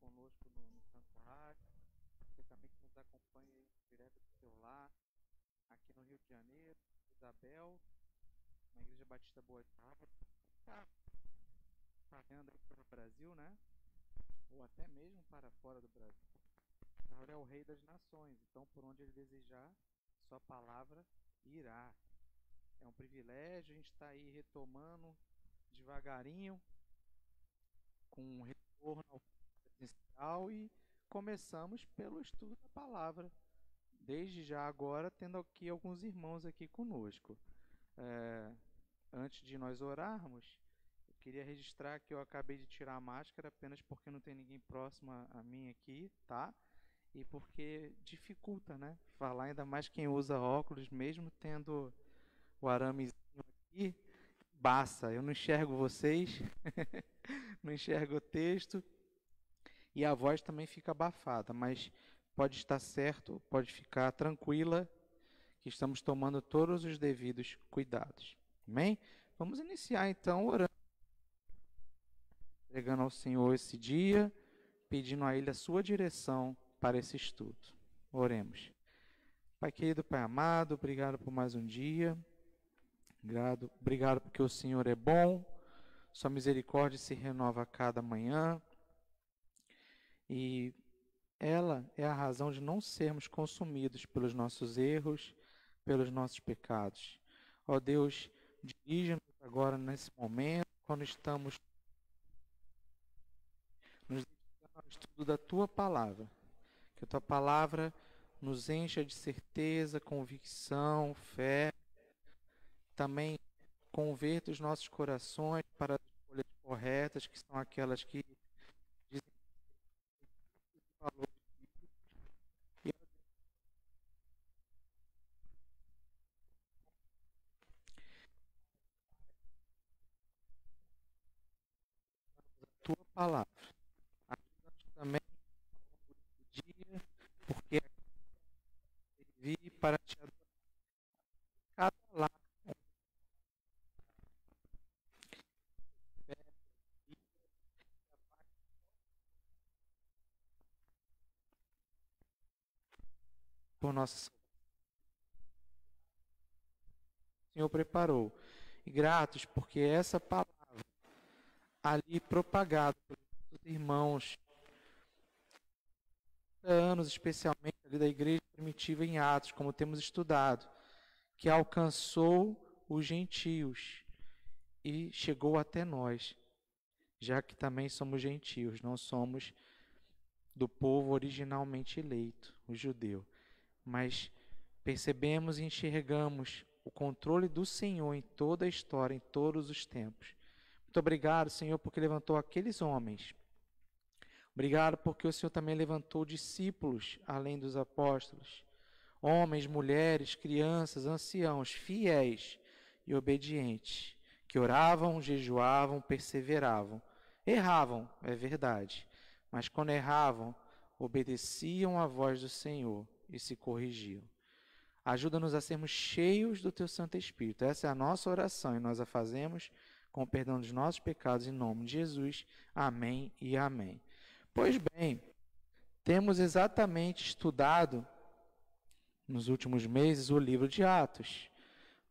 conosco no Santo Rádio, você também que nos acompanha aí direto do seu lar, aqui no Rio de Janeiro, Isabel, na Igreja Batista Boas Novas, está passeando aí pelo Brasil, né? Ou até mesmo para fora do Brasil. O Senhor é o Rei das Nações, então por onde Ele desejar, Sua palavra irá. É um privilégio, a gente está aí retomando devagarinho, com um retorno ao presencial e começamos pelo estudo da palavra. Desde já agora, tendo aqui alguns irmãos aqui conosco. Antes de nós orarmos, eu queria registrar que eu acabei de tirar a máscara apenas porque não tem ninguém próximo a mim aqui, tá? E porque dificulta, né? Falar, ainda mais quem usa óculos, mesmo tendo o aramezinho aqui, embaça. Eu não enxergo vocês, não enxergo o texto e a voz também fica abafada, mas pode estar certo, pode ficar tranquila que estamos tomando todos os devidos cuidados. Amém? Vamos iniciar então orando, entregando ao Senhor esse dia, pedindo a Ele a sua direção para esse estudo. Oremos. Pai querido, Pai amado, obrigado por mais um dia. Obrigado porque o Senhor é bom, sua misericórdia se renova a cada manhã e ela é a razão de não sermos consumidos pelos nossos erros, pelos nossos pecados. Ó Deus, dirija-nos agora nesse momento, quando estamos nos dedicando ao estudo da Tua Palavra, que a Tua Palavra nos encha de certeza, convicção, fé, também converta os nossos corações para as escolhas corretas, que são aquelas que dizem valor e a Tua Palavra. Ajuda-nos também no dia, porque aqui vive para te adorar cada lá por nossa Senhor preparou. E gratos porque essa palavra ali propagada pelos nossos irmãos, anos especialmente ali da igreja primitiva em Atos, como temos estudado, que alcançou os gentios e chegou até nós, já que também somos gentios, não somos do povo originalmente eleito, o judeu, mas percebemos e enxergamos o controle do Senhor em toda a história, em todos os tempos. Muito obrigado, Senhor, porque levantou aqueles homens. Obrigado porque o Senhor também levantou discípulos, além dos apóstolos. Homens, mulheres, crianças, anciãos, fiéis e obedientes, que oravam, jejuavam, perseveravam. Erravam, é verdade, mas quando erravam, obedeciam à voz do Senhor e se corrigiam. Ajuda-nos a sermos cheios do Teu Santo Espírito. Essa é a nossa oração e nós a fazemos com o perdão dos nossos pecados em nome de Jesus. Amém e amém. Pois bem, temos exatamente estudado nos últimos meses o livro de Atos.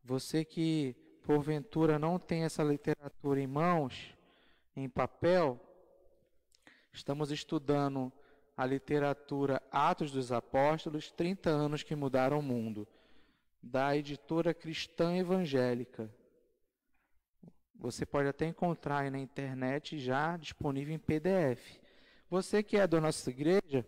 Você que porventura não tem essa literatura em mãos, em papel, estamos estudando a literatura Atos dos Apóstolos, 30 anos que mudaram o mundo, da editora Cristã Evangélica. Você pode até encontrar aí na internet já disponível em PDF. Você que é da nossa igreja,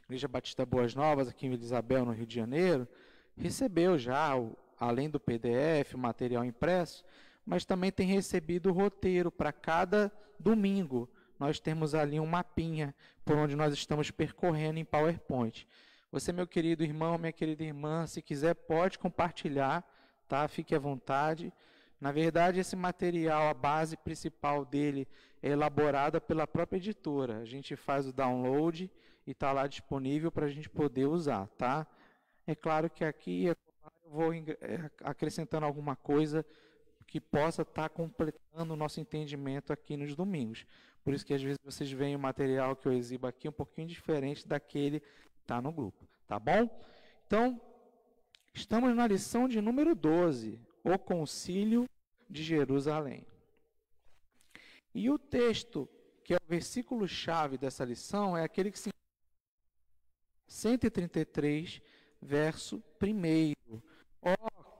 Igreja Batista Boas Novas, aqui em Vila Isabel, no Rio de Janeiro, recebeu já, além do PDF, o material impresso, mas também tem recebido o roteiro para cada domingo. Nós temos ali um mapinha por onde nós estamos percorrendo em PowerPoint. Você, meu querido irmão, minha querida irmã, se quiser, pode compartilhar, tá? Fique à vontade. Na verdade, esse material, a base principal dele é elaborada pela própria editora. A gente faz o download e está lá disponível para a gente poder usar, tá? É claro que aqui eu vou acrescentando alguma coisa que possa estar completando o nosso entendimento aqui nos domingos. Por isso que às vezes vocês veem o material que eu exibo aqui um pouquinho diferente daquele que está no grupo, tá bom? Então, estamos na lição de número 12, o Concílio de Jerusalém. E o texto, que é o versículo-chave dessa lição, é aquele que se 133, verso 1. Ó,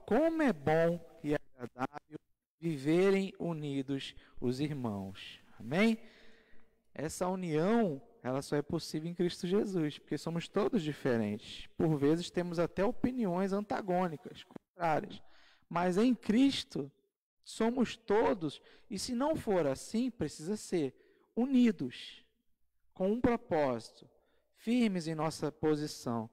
como é bom e agradável viverem unidos os irmãos. Amém? Essa união, ela só é possível em Cristo Jesus, porque somos todos diferentes. Por vezes temos até opiniões antagônicas, contrárias. Mas em Cristo, somos todos, e se não for assim, precisa ser unidos, com um propósito, firmes em nossa posição.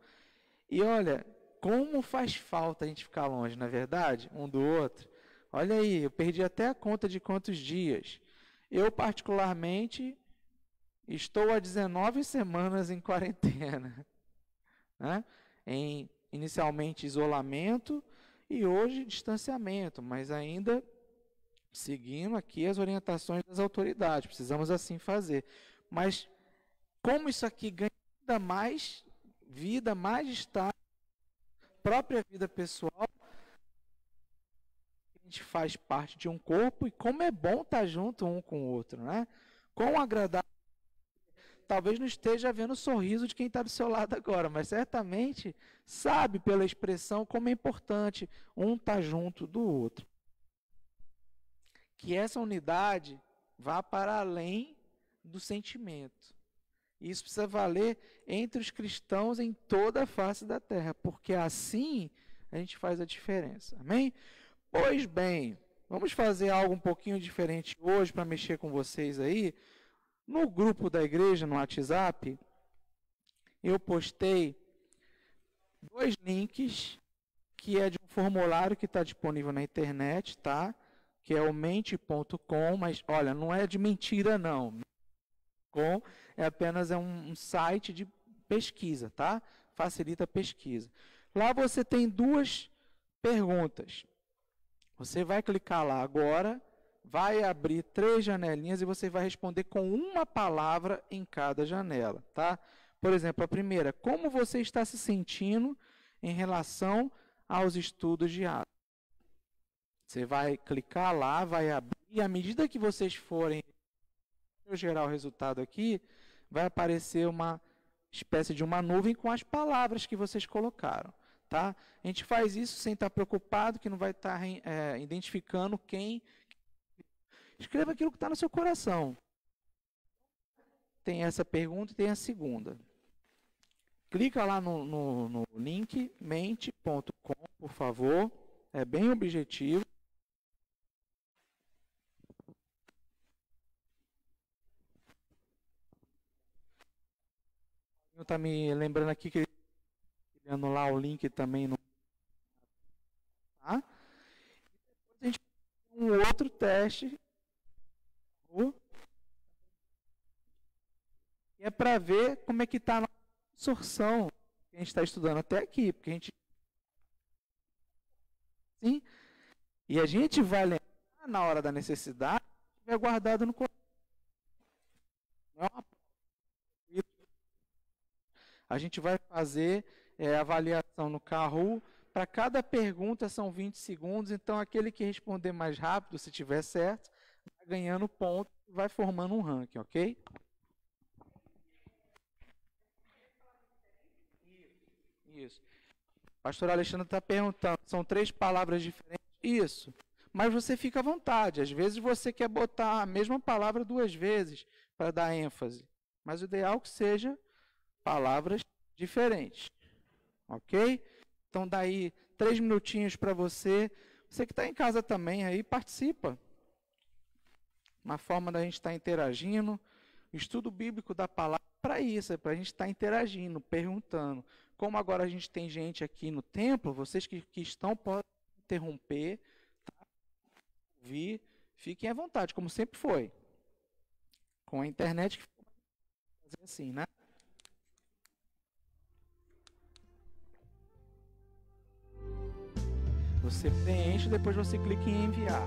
E olha, como faz falta a gente ficar longe, não é verdade? Um do outro. Olha aí, eu perdi até a conta de quantos dias. Eu, particularmente, estou há 19 semanas em quarentena. Né? Inicialmente isolamento e hoje distanciamento, mas ainda seguindo aqui as orientações das autoridades. Precisamos assim fazer. Mas como isso aqui ganha ainda mais vida, mais estágio, própria vida pessoal, a gente faz parte de um corpo e como é bom estar junto um com o outro, né? Quão agradável. Talvez não esteja vendo o sorriso de quem está do seu lado agora, mas certamente sabe pela expressão como é importante um estar junto do outro. Que essa unidade vá para além do sentimento. Isso precisa valer entre os cristãos em toda a face da terra, porque assim a gente faz a diferença. Amém? Pois bem, vamos fazer algo um pouquinho diferente hoje para mexer com vocês aí. No grupo da igreja, no WhatsApp, eu postei 2 links, que é de um formulário que está disponível na internet, tá? Que é o mente.com, mas olha, não é de mentira não. É apenas um site de pesquisa, tá? Facilita a pesquisa. Lá você tem 2 perguntas. Você vai clicar lá agora, vai abrir 3 janelinhas e você vai responder com uma palavra em cada janela, tá? Por exemplo, a primeira, como você está se sentindo em relação aos estudos de Atos? Você vai clicar lá, vai abrir, e à medida que vocês forem gerar o resultado aqui, vai aparecer uma espécie de uma nuvem com as palavras que vocês colocaram. Tá? A gente faz isso sem estar preocupado, que não vai estar identificando quem. Escreva aquilo que está no seu coração. Tem essa pergunta e tem a segunda. Clica lá no link mente.com, por favor. É bem objetivo. Está me lembrando aqui que ele anular o link também no. Tá? E depois a gente faz um outro teste. E é para ver como é que está a absorção que a gente está estudando até aqui. Porque a gente. Sim? E a gente vai lembrar na hora da necessidade, estiver guardado no coração. Não é uma... A gente vai fazer avaliação no Kahoot. Para cada pergunta são 20 segundos, então aquele que responder mais rápido, se tiver certo, vai ganhando ponto e vai formando um ranking, ok? Isso. O pastor Alexandre está perguntando, são 3 palavras diferentes? Isso. Mas você fica à vontade. Às vezes você quer botar a mesma palavra 2 vezes para dar ênfase. Mas o ideal é que seja palavras diferentes. Ok? Então, daí 3 minutinhos para você. Você que está em casa também, aí participa. Uma forma da gente estar interagindo. O estudo bíblico da palavra para isso, é para a gente estar interagindo, perguntando. Como agora a gente tem gente aqui no templo, vocês que estão podem interromper, tá? Ouvir, fiquem à vontade, como sempre foi. Com a internet que fazer assim, né? Você preenche, depois você clica em enviar.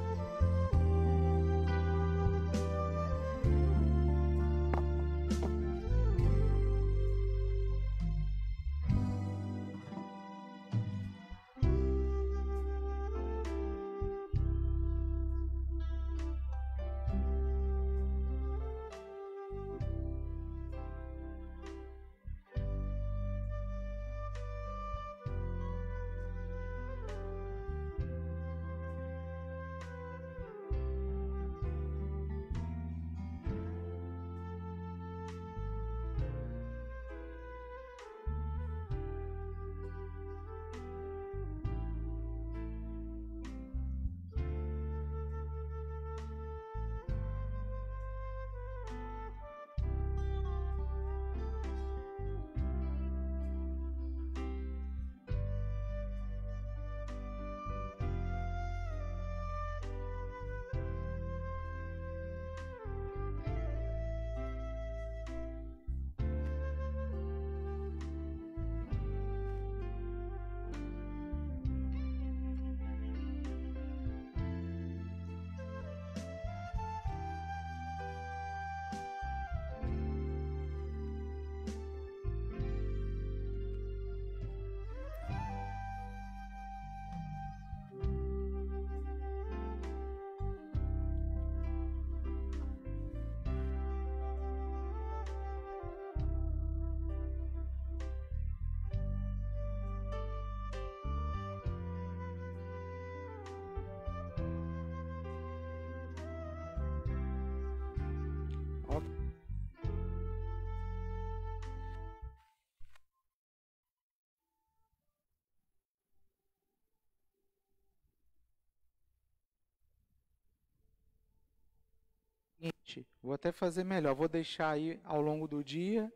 seguinte, vou até fazer melhor. Vou deixar aí ao longo do dia.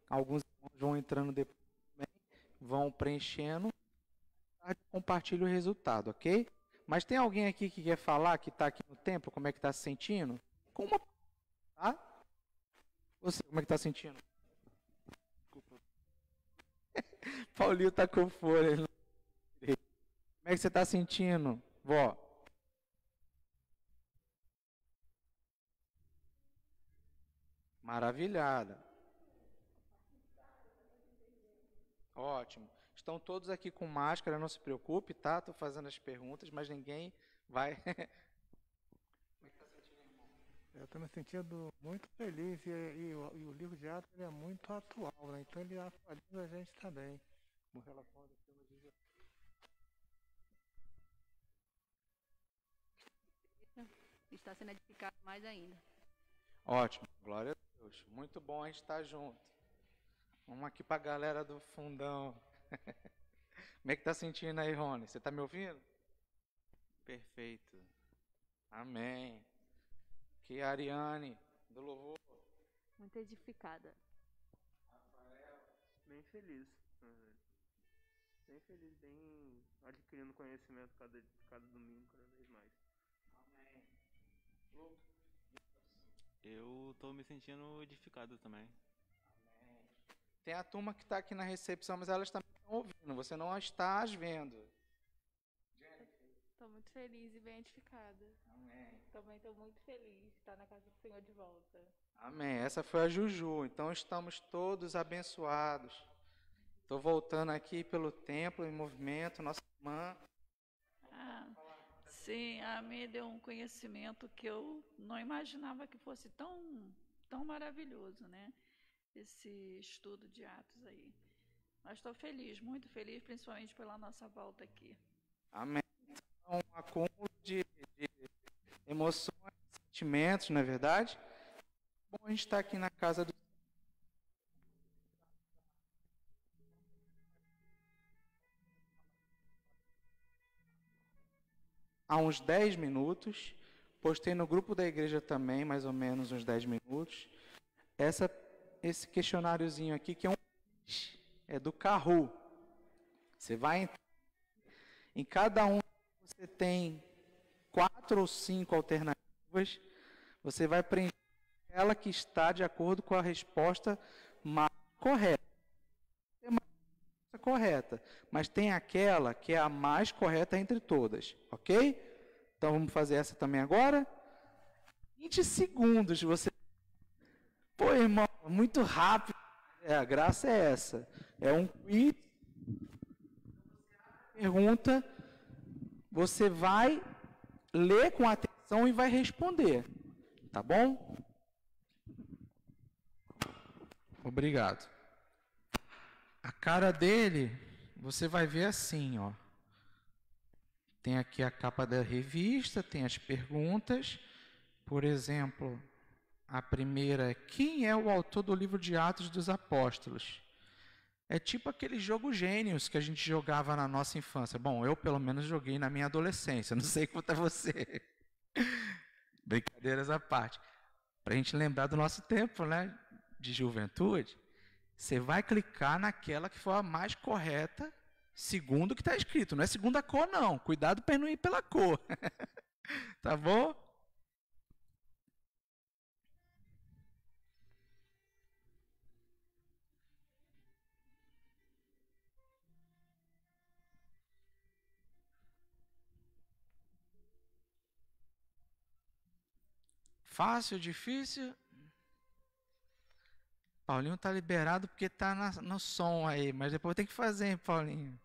Alguns irmãos vão entrando depois também, vão preenchendo. Compartilhe o resultado, ok? Mas tem alguém aqui que quer falar, que está aqui no templo, como é que está se sentindo? Com uma, tá? Você, como é que está se sentindo? Paulinho está com fome. Como é que você está sentindo, vó? Maravilhada. Ótimo. Estão todos aqui com máscara, não se preocupe, tá? Estou fazendo as perguntas, mas ninguém vai. Como é que está sentindo, irmão? Eu estou me sentindo muito feliz e o livro de Atos ele é muito atual, né? Então ele atualiza a gente também com relação ao tema de Jesus. Está sendo edificado mais ainda. Ótimo, glória a Deus. Muito bom a gente estar junto. Vamos aqui para a galera do fundão. Como é que está sentindo aí, Rony? Você está me ouvindo? Perfeito. Amém. Que a Ariane, do louvor. Muito edificada. Bem feliz. Bem feliz, bem adquirindo conhecimento cada domingo, cada vez mais. Amém. Eu tô me sentindo edificado também. Amém. Tem a turma que está aqui na recepção, mas elas também estão ouvindo. Você não está as vendo. Estou muito feliz e bem edificada. Amém. Também estou muito feliz de estar na casa do Senhor de volta. Amém. Essa foi a Juju. Então estamos todos abençoados. Estou voltando aqui pelo templo em movimento. Nossa irmã. Sim, a mim deu um conhecimento que eu não imaginava que fosse tão maravilhoso, né? Esse estudo de Atos aí. Mas estou feliz, muito feliz, principalmente pela nossa volta aqui. Amém. Então, um acúmulo de emoções, sentimentos, não é verdade? Bom a gente estar aqui na casa do há uns 10 minutos, postei no grupo da igreja também, mais ou menos uns 10 minutos, esse questionáriozinho aqui, que é do Kahoot. Você vai entrar, em cada um você tem 4 ou 5 alternativas, você vai preencher ela que está de acordo com a resposta mais correta. Correta, mas tem aquela que é a mais correta entre todas, ok? Então vamos fazer essa também agora. 20 segundos você. Pô, irmão, muito rápido. A graça é essa. É um quiz. Pergunta. Você vai ler com atenção e vai responder. Tá bom? Obrigado. A cara dele, você vai ver assim, ó. Tem aqui a capa da revista, tem as perguntas. Por exemplo, a primeira é: quem é o autor do livro de Atos dos Apóstolos? É tipo aquele jogo Gênios que a gente jogava na nossa infância. Bom, eu pelo menos joguei na minha adolescência, não sei quanto é você. Brincadeiras à parte. Para a gente lembrar do nosso tempo, né, de juventude. Você vai clicar naquela que for a mais correta, segundo o que está escrito. Não é segunda cor, não. Cuidado para não ir pela cor. Tá bom? Fácil, difícil? Paulinho está liberado porque está no som aí, mas depois tem que fazer, hein, Paulinho?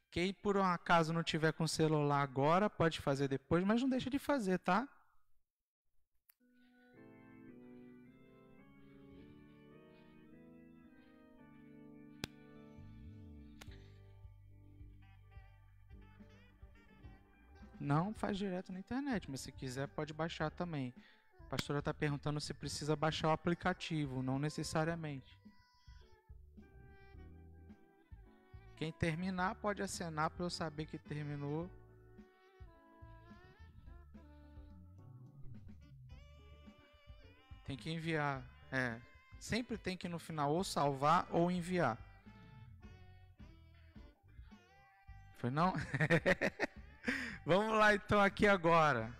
Quem por um acaso não tiver com celular agora, pode fazer depois, mas não deixa de fazer, tá? Não faz direto na internet, mas se quiser pode baixar também. A pastora está perguntando se precisa baixar o aplicativo, não necessariamente. Quem terminar pode acenar para eu saber que terminou. Tem que enviar. Sempre tem que no final ou salvar ou enviar. Foi não? Vamos lá então aqui agora.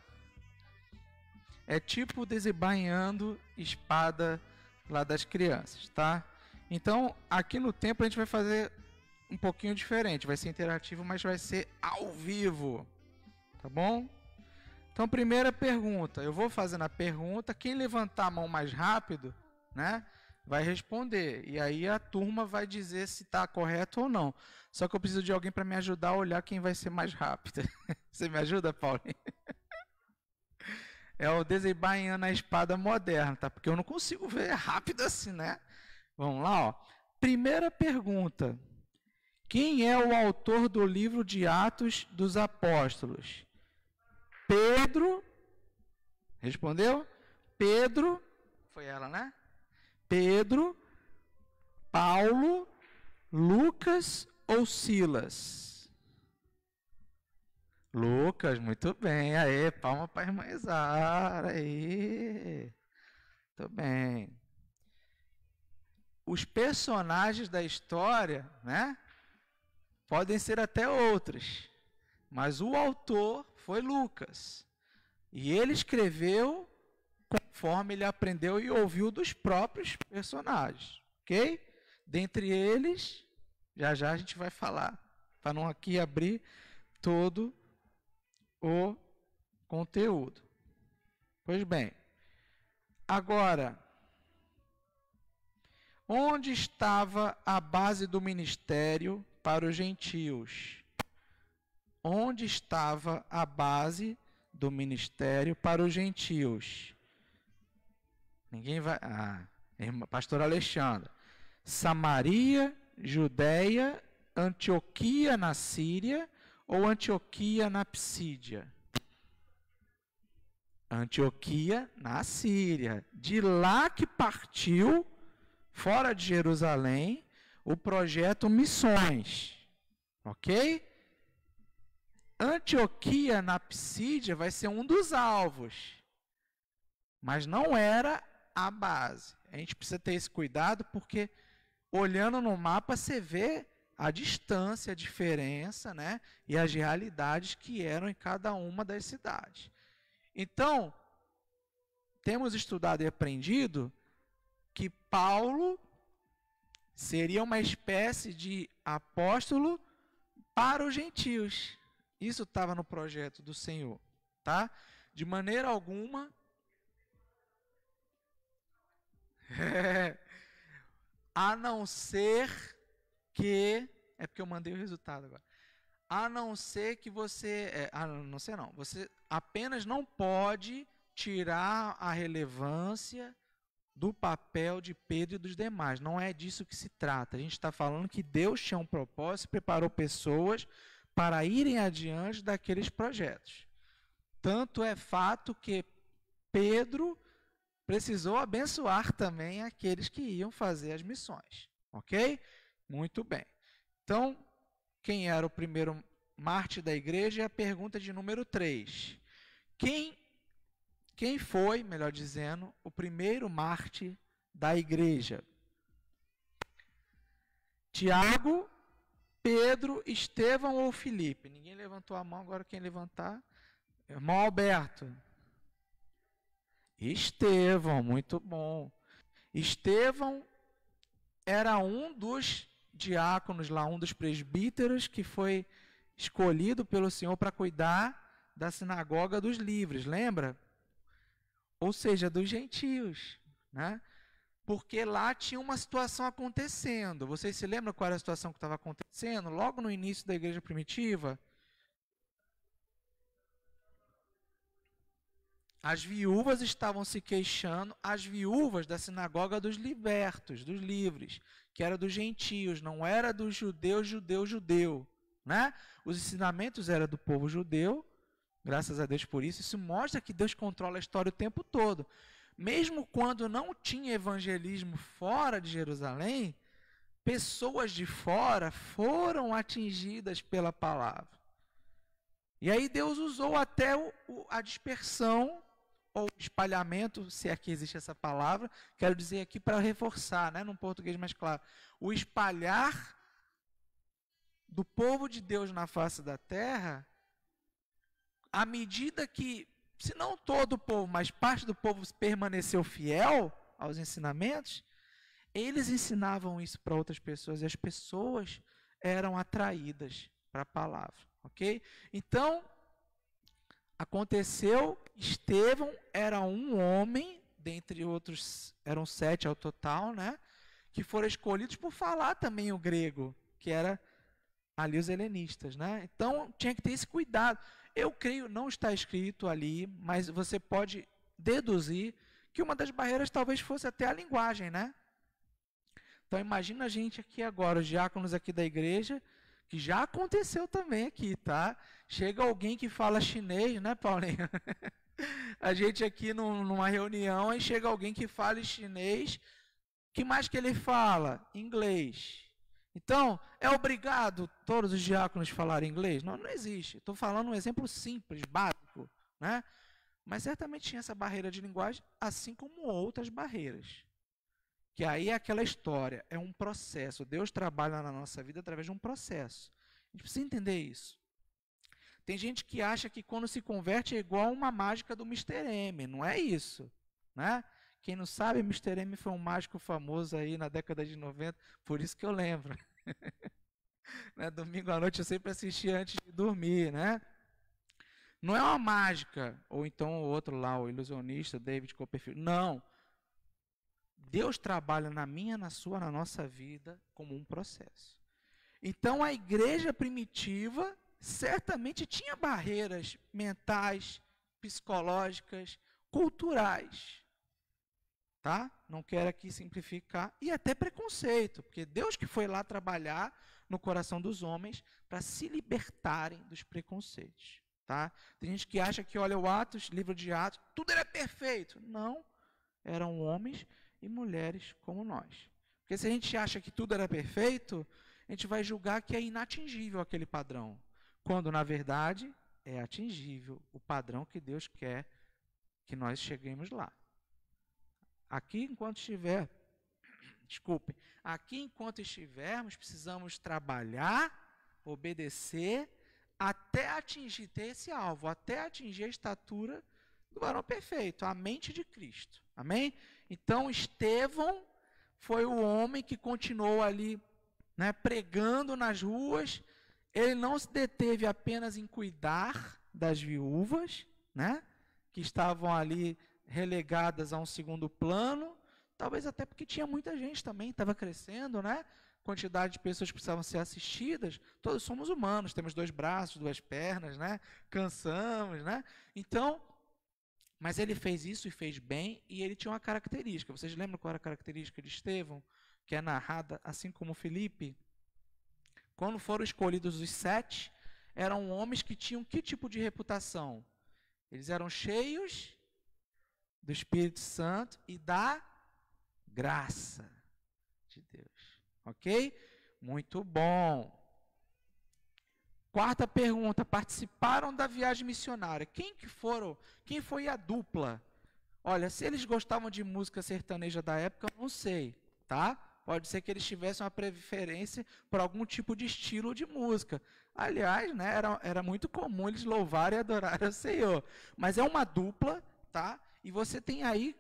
É tipo desembainhando espada lá das crianças, tá? Então, aqui no templo a gente vai fazer um pouquinho diferente. Vai ser interativo, mas vai ser ao vivo. Tá bom? Então, primeira pergunta. Eu vou fazendo a pergunta. Quem levantar a mão mais rápido, né, vai responder. E aí a turma vai dizer se está correto ou não. Só que eu preciso de alguém para me ajudar a olhar quem vai ser mais rápido. Você me ajuda, Paulinho? É o desembainhando a espada moderna, tá? Porque eu não consigo ver rápido assim, né? Vamos lá, ó. Primeira pergunta. Quem é o autor do livro de Atos dos Apóstolos? Pedro. Respondeu? Pedro. Foi ela, né? Pedro, Paulo, Lucas ou Silas? Lucas, muito bem. Aê, palma para a irmã Isara. Aê. Muito bem. Os personagens da história, né, podem ser até outros, mas o autor foi Lucas. E ele escreveu conforme ele aprendeu e ouviu dos próprios personagens, ok? Dentre eles, já a gente vai falar, para não aqui abrir todo o conteúdo. Pois bem, agora, onde estava a base do ministério para os gentios? Onde estava a base do ministério para os gentios? Ninguém vai... pastor Alexandre. Samaria, Judéia, Antioquia na Síria ou Antioquia na Psídia? Antioquia na Síria. De lá que partiu, fora de Jerusalém, o projeto Missões. Ok? Antioquia na Psídia vai ser um dos alvos, mas não era a base. A gente precisa ter esse cuidado porque olhando no mapa você vê a distância, a diferença, né, e as realidades que eram em cada uma das cidades. Então, temos estudado e aprendido que Paulo seria uma espécie de apóstolo para os gentios. Isso estava no projeto do Senhor, tá? De maneira alguma... a não ser que... É porque eu mandei o resultado agora. A não ser que você... não sei não. Você apenas não pode tirar a relevância do papel de Pedro e dos demais. Não é disso que se trata. A gente está falando que Deus tinha um propósito, preparou pessoas para irem adiante daqueles projetos. Tanto é fato que Pedro precisou abençoar também aqueles que iam fazer as missões. Ok? Muito bem. Então, quem era o primeiro mártir da igreja é a pergunta de número 3. Quem foi, melhor dizendo, o primeiro mártir da igreja? Tiago, Pedro, Estevão ou Filipe? Ninguém levantou a mão, agora quem levantar? Irmão Alberto. Estevão, muito bom. Estevão era um dos diáconos lá, um dos presbíteros que foi escolhido pelo Senhor para cuidar da sinagoga dos livres, lembra? Ou seja, dos gentios, né? Porque lá tinha uma situação acontecendo. Vocês se lembram qual era a situação que estava acontecendo? Logo no início da igreja primitiva, as viúvas estavam se queixando, as viúvas da sinagoga dos libertos, dos livres, que era dos gentios, não era dos judeus, judeu, né? Os ensinamentos eram do povo judeu, graças a Deus por isso. Isso mostra que Deus controla a história o tempo todo. Mesmo quando não tinha evangelismo fora de Jerusalém, pessoas de fora foram atingidas pela palavra. E aí Deus usou até a dispersão, ou espalhamento, se aqui existe essa palavra, quero dizer aqui para reforçar, né, num português mais claro, o espalhar do povo de Deus na face da terra, à medida que, se não todo o povo, mas parte do povo permaneceu fiel aos ensinamentos, eles ensinavam isso para outras pessoas e as pessoas eram atraídas para a palavra, ok? Então, aconteceu, Estevão era um homem, dentre outros, eram 7 ao total, né? Que foram escolhidos por falar também o grego, que era ali os helenistas, né? Então, tinha que ter esse cuidado. Eu creio, não está escrito ali, mas você pode deduzir que uma das barreiras talvez fosse até a linguagem, né? Então, imagina a gente aqui agora, os diáconos aqui da igreja, que já aconteceu também aqui, tá? Chega alguém que fala chinês, né, Paulinho? A gente aqui numa reunião, aí chega alguém que fala chinês, que mais que ele fala? Inglês. Então, é obrigado todos os diáconos falarem inglês? Não, não existe. Estou falando um exemplo simples, básico, né? Mas certamente tinha essa barreira de linguagem, assim como outras barreiras. Que aí é aquela história, é um processo. Deus trabalha na nossa vida através de um processo. A gente precisa entender isso. Tem gente que acha que quando se converte é igual uma mágica do Mr. M. Não é isso, né? Quem não sabe, Mr. M foi um mágico famoso aí na década de 90, por isso que eu lembro. Né? Domingo à noite eu sempre assistia antes de dormir, né? Não é uma mágica, ou então o outro lá, o ilusionista, David Copperfield. Não. Deus trabalha na minha, na sua, na nossa vida como um processo. Então a igreja primitiva certamente tinha barreiras mentais, psicológicas, culturais. Tá? Não quero aqui simplificar. E até preconceito, porque Deus que foi lá trabalhar no coração dos homens para se libertarem dos preconceitos. Tá? Tem gente que acha que olha o Atos, livro de Atos, tudo era perfeito. Não, eram homens e mulheres como nós. Porque se a gente acha que tudo era perfeito, a gente vai julgar que é inatingível aquele padrão. Quando, na verdade, é atingível o padrão que Deus quer que nós cheguemos lá. Aqui, enquanto estivermos, precisamos trabalhar, obedecer, até atingir, ter esse alvo, até atingir a estatura do varão perfeito, a mente de Cristo. Amém? Então, Estevão foi o homem que continuou ali, né, pregando nas ruas. Ele não se deteve apenas em cuidar das viúvas, né, que estavam ali relegadas a um segundo plano, talvez até porque tinha muita gente também, estava crescendo, né? Quantidade de pessoas que precisavam ser assistidas. Todos somos humanos, temos 2 braços, 2 pernas, né? Cansamos, né? Então, mas ele fez isso e fez bem, e ele tinha uma característica. Vocês lembram qual era a característica de Estevão? Que é narrada assim como Filipe? Quando foram escolhidos os 7, eram homens que tinham que tipo de reputação? Eles eram cheios do Espírito Santo e da graça de Deus. Ok? Muito bom. Quarta pergunta, participaram da viagem missionária. Quem foi a dupla? Olha, se eles gostavam de música sertaneja da época, eu não sei, tá? Pode ser que eles tivessem uma preferência por algum tipo de estilo de música. Aliás, né, era muito comum eles louvarem e adorarem o Senhor. Mas é uma dupla, tá? E você tem aí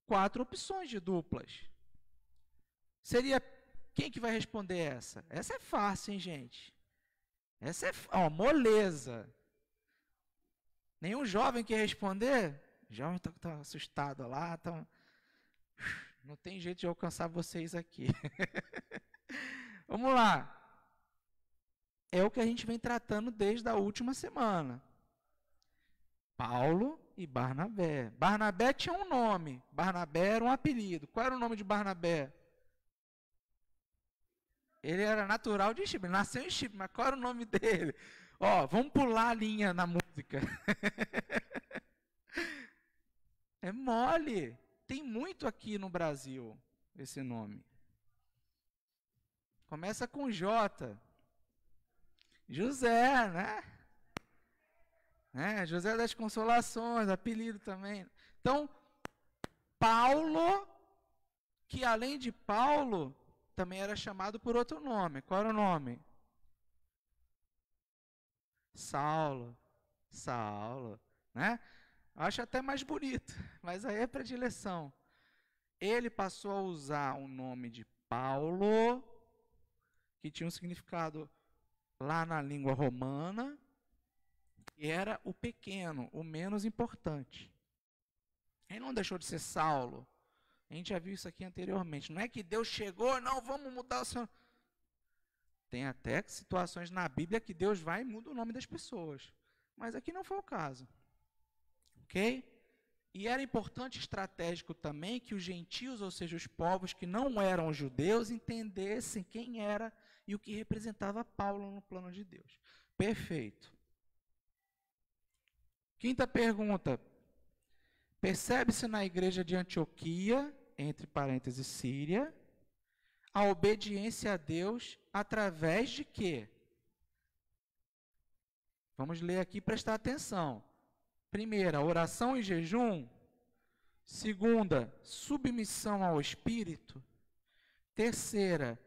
4 opções de duplas. Seria, quem que vai responder essa? Essa é fácil, hein, gente? Essa é, moleza. Nenhum jovem quer responder? O jovem está assustado lá, não tem jeito de alcançar vocês aqui. Vamos lá. É o que a gente vem tratando desde a última semana. Paulo e Barnabé. Barnabé tinha um nome. Barnabé era um apelido. Qual era o nome de Barnabé? Ele era natural de Chipre, nasceu em Chipre, mas qual era o nome dele? Ó, vamos pular a linha na música. É mole. Tem muito aqui no Brasil esse nome. Começa com J. José, né? José das Consolações, apelido também. Então, Paulo, que além de Paulo, também era chamado por outro nome. Qual era o nome? Saulo, né? Acho até mais bonito, mas aí é predileção. Ele passou a usar o nome de Paulo, que tinha um significado lá na língua romana, que era o pequeno, o menos importante. Ele não deixou de ser Saulo. A gente já viu isso aqui anteriormente. Não é que Deus chegou, não, vamos mudar o seu... Tem até situações na Bíblia que Deus vai e muda o nome das pessoas. Mas aqui não foi o caso. Ok? E era importante, estratégico também, que os gentios, ou seja, os povos que não eram judeus, entendessem quem era e o que representava Paulo no plano de Deus. Perfeito. Quinta pergunta. Percebe-se na igreja de Antioquia, entre parênteses Síria, a obediência a Deus através de quê? Vamos ler aqui e prestar atenção. Primeira, oração e jejum. Segunda, submissão ao Espírito. Terceira,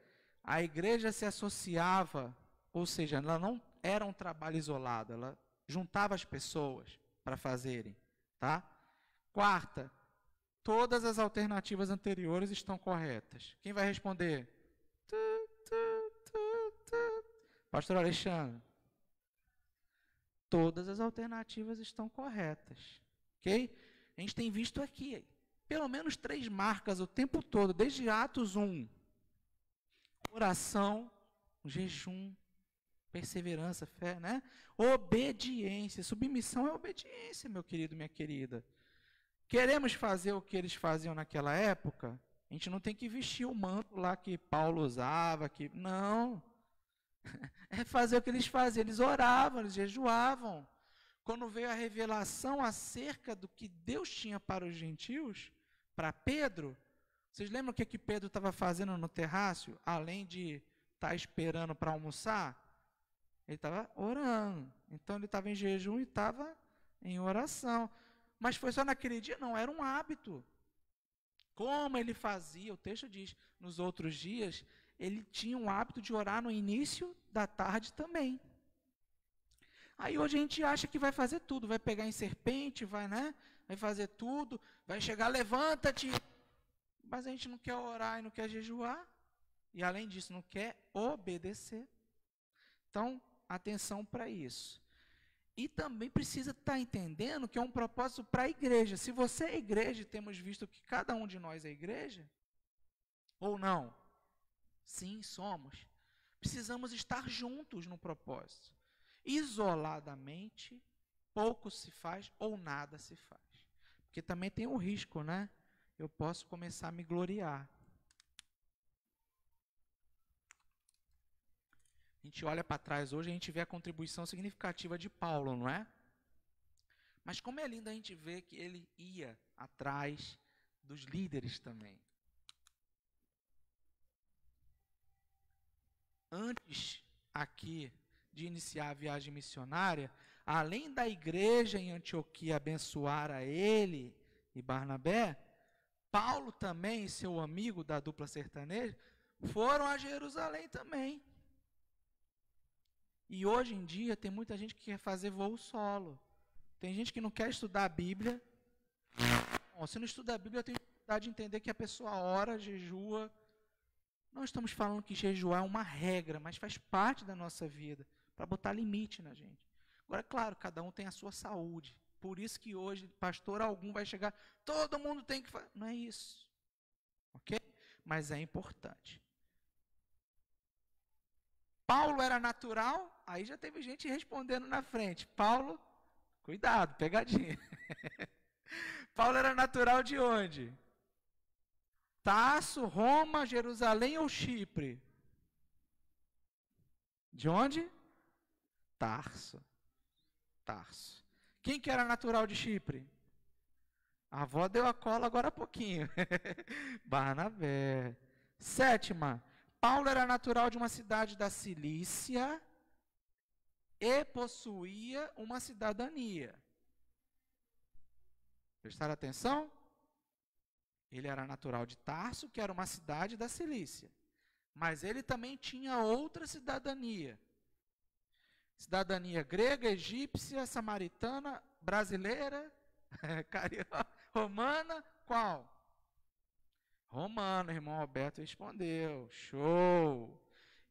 a igreja se associava, ou seja, ela não era um trabalho isolado, ela juntava as pessoas para fazerem, tá? Quarta, todas as alternativas anteriores estão corretas. Quem vai responder? Pastor Alexandre. Todas as alternativas estão corretas. Ok? A gente tem visto aqui, pelo menos 3 marcas o tempo todo, desde Atos 1. Oração, jejum, perseverança, fé, né? Obediência. Submissão é obediência, meu querido, minha querida. Queremos fazer o que eles faziam naquela época? A gente não tem que vestir o manto lá que Paulo usava, não. É fazer o que eles faziam. Eles oravam, eles jejuavam. Quando veio a revelação acerca do que Deus tinha para os gentios, para Pedro, vocês lembram o que Pedro estava fazendo no terrácio, além de estar esperando para almoçar? Ele estava orando. Então ele estava em jejum e estava em oração. Mas foi só naquele dia? Não, era um hábito. Como ele fazia, o texto diz, nos outros dias, ele tinha um hábito de orar no início da tarde também. Aí hoje a gente acha que vai fazer tudo, vai pegar em serpente, vai fazer tudo, vai chegar, levanta-te. Mas a gente não quer orar e não quer jejuar. E além disso, não quer obedecer. Então, atenção para isso. E também precisa estar entendendo que é um propósito para a igreja. Se você é igreja, temos visto que cada um de nós é igreja, ou não? Sim, somos. Precisamos estar juntos no propósito. Isoladamente, pouco se faz ou nada se faz. Porque também tem um risco, né? Eu posso começar a me gloriar. A gente olha para trás hoje, a gente vê a contribuição significativa de Paulo, não é? Mas como é lindo a gente ver que ele ia atrás dos líderes também. Antes aqui de iniciar a viagem missionária, além da igreja em Antioquia abençoar a ele e Barnabé, Paulo também e seu amigo da dupla sertaneja foram a Jerusalém também. E hoje em dia tem muita gente que quer fazer voo solo. Tem gente que não quer estudar a Bíblia. Bom, se não estuda a Bíblia, eu tenho dificuldade de entender que a pessoa ora, jejua. Não estamos falando que jejuar é uma regra, mas faz parte da nossa vida, para botar limite na gente. Agora, claro, cada um tem a sua saúde. Por isso que hoje, pastor algum vai chegar, todo mundo tem que fazer. Não é isso. Ok? Mas é importante. Paulo era natural, aí já teve gente respondendo na frente. Paulo, cuidado, pegadinha. Paulo era natural de onde? Tarso, Roma, Jerusalém ou Chipre? De onde? Tarso. Quem que era natural de Chipre? A avó deu a cola agora há pouquinho. Barnabé. 7ª, Paulo era natural de uma cidade da Cilícia e possuía uma cidadania. Prestaram atenção? Ele era natural de Tarso, que era uma cidade da Cilícia. Mas ele também tinha outra cidadania. Cidadania grega, egípcia, samaritana, brasileira, carioca, romana, qual? Romano, irmão Alberto respondeu. Show!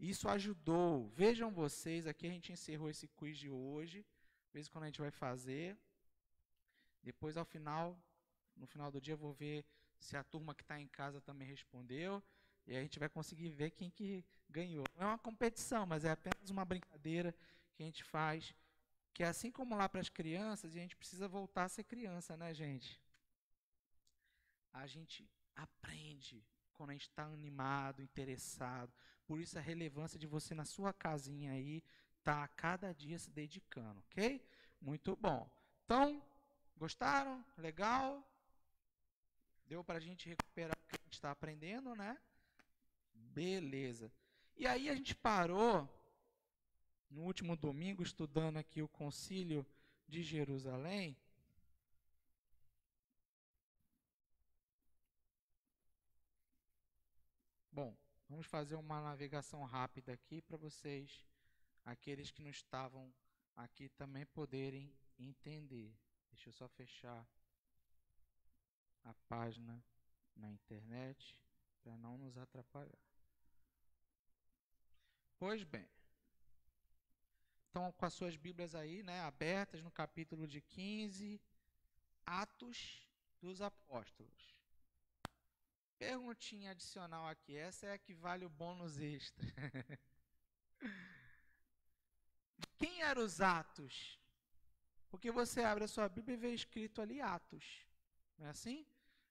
Isso ajudou. Vejam vocês, aqui a gente encerrou esse quiz de hoje. De vez em quando a gente vai fazer. Depois, no final do dia, eu vou ver se a turma que está em casa também respondeu. E aí a gente vai conseguir ver quem que ganhou. Não é uma competição, mas é apenas uma brincadeira que a gente faz. Que é assim como lá para as crianças, e a gente precisa voltar a ser criança, né, gente? A gente aprende quando a gente está animado, interessado. Por isso a relevância de você na sua casinha aí, tá a cada dia se dedicando, ok? Muito bom. Então, gostaram? Legal? Deu para a gente recuperar o que a gente está aprendendo, né? Beleza. E aí a gente parou no último domingo estudando aqui o Concílio de Jerusalém. Bom, vamos fazer uma navegação rápida aqui para vocês, aqueles que não estavam aqui, também poderem entender. Deixa eu só fechar a página na internet para não nos atrapalhar. Pois bem, então com as suas Bíblias aí, né, abertas no capítulo de 15, Atos dos Apóstolos. Perguntinha adicional aqui, essa é a que vale o bônus extra. Quem eram os Atos? Porque você abre a sua Bíblia e vê escrito ali Atos, não é assim?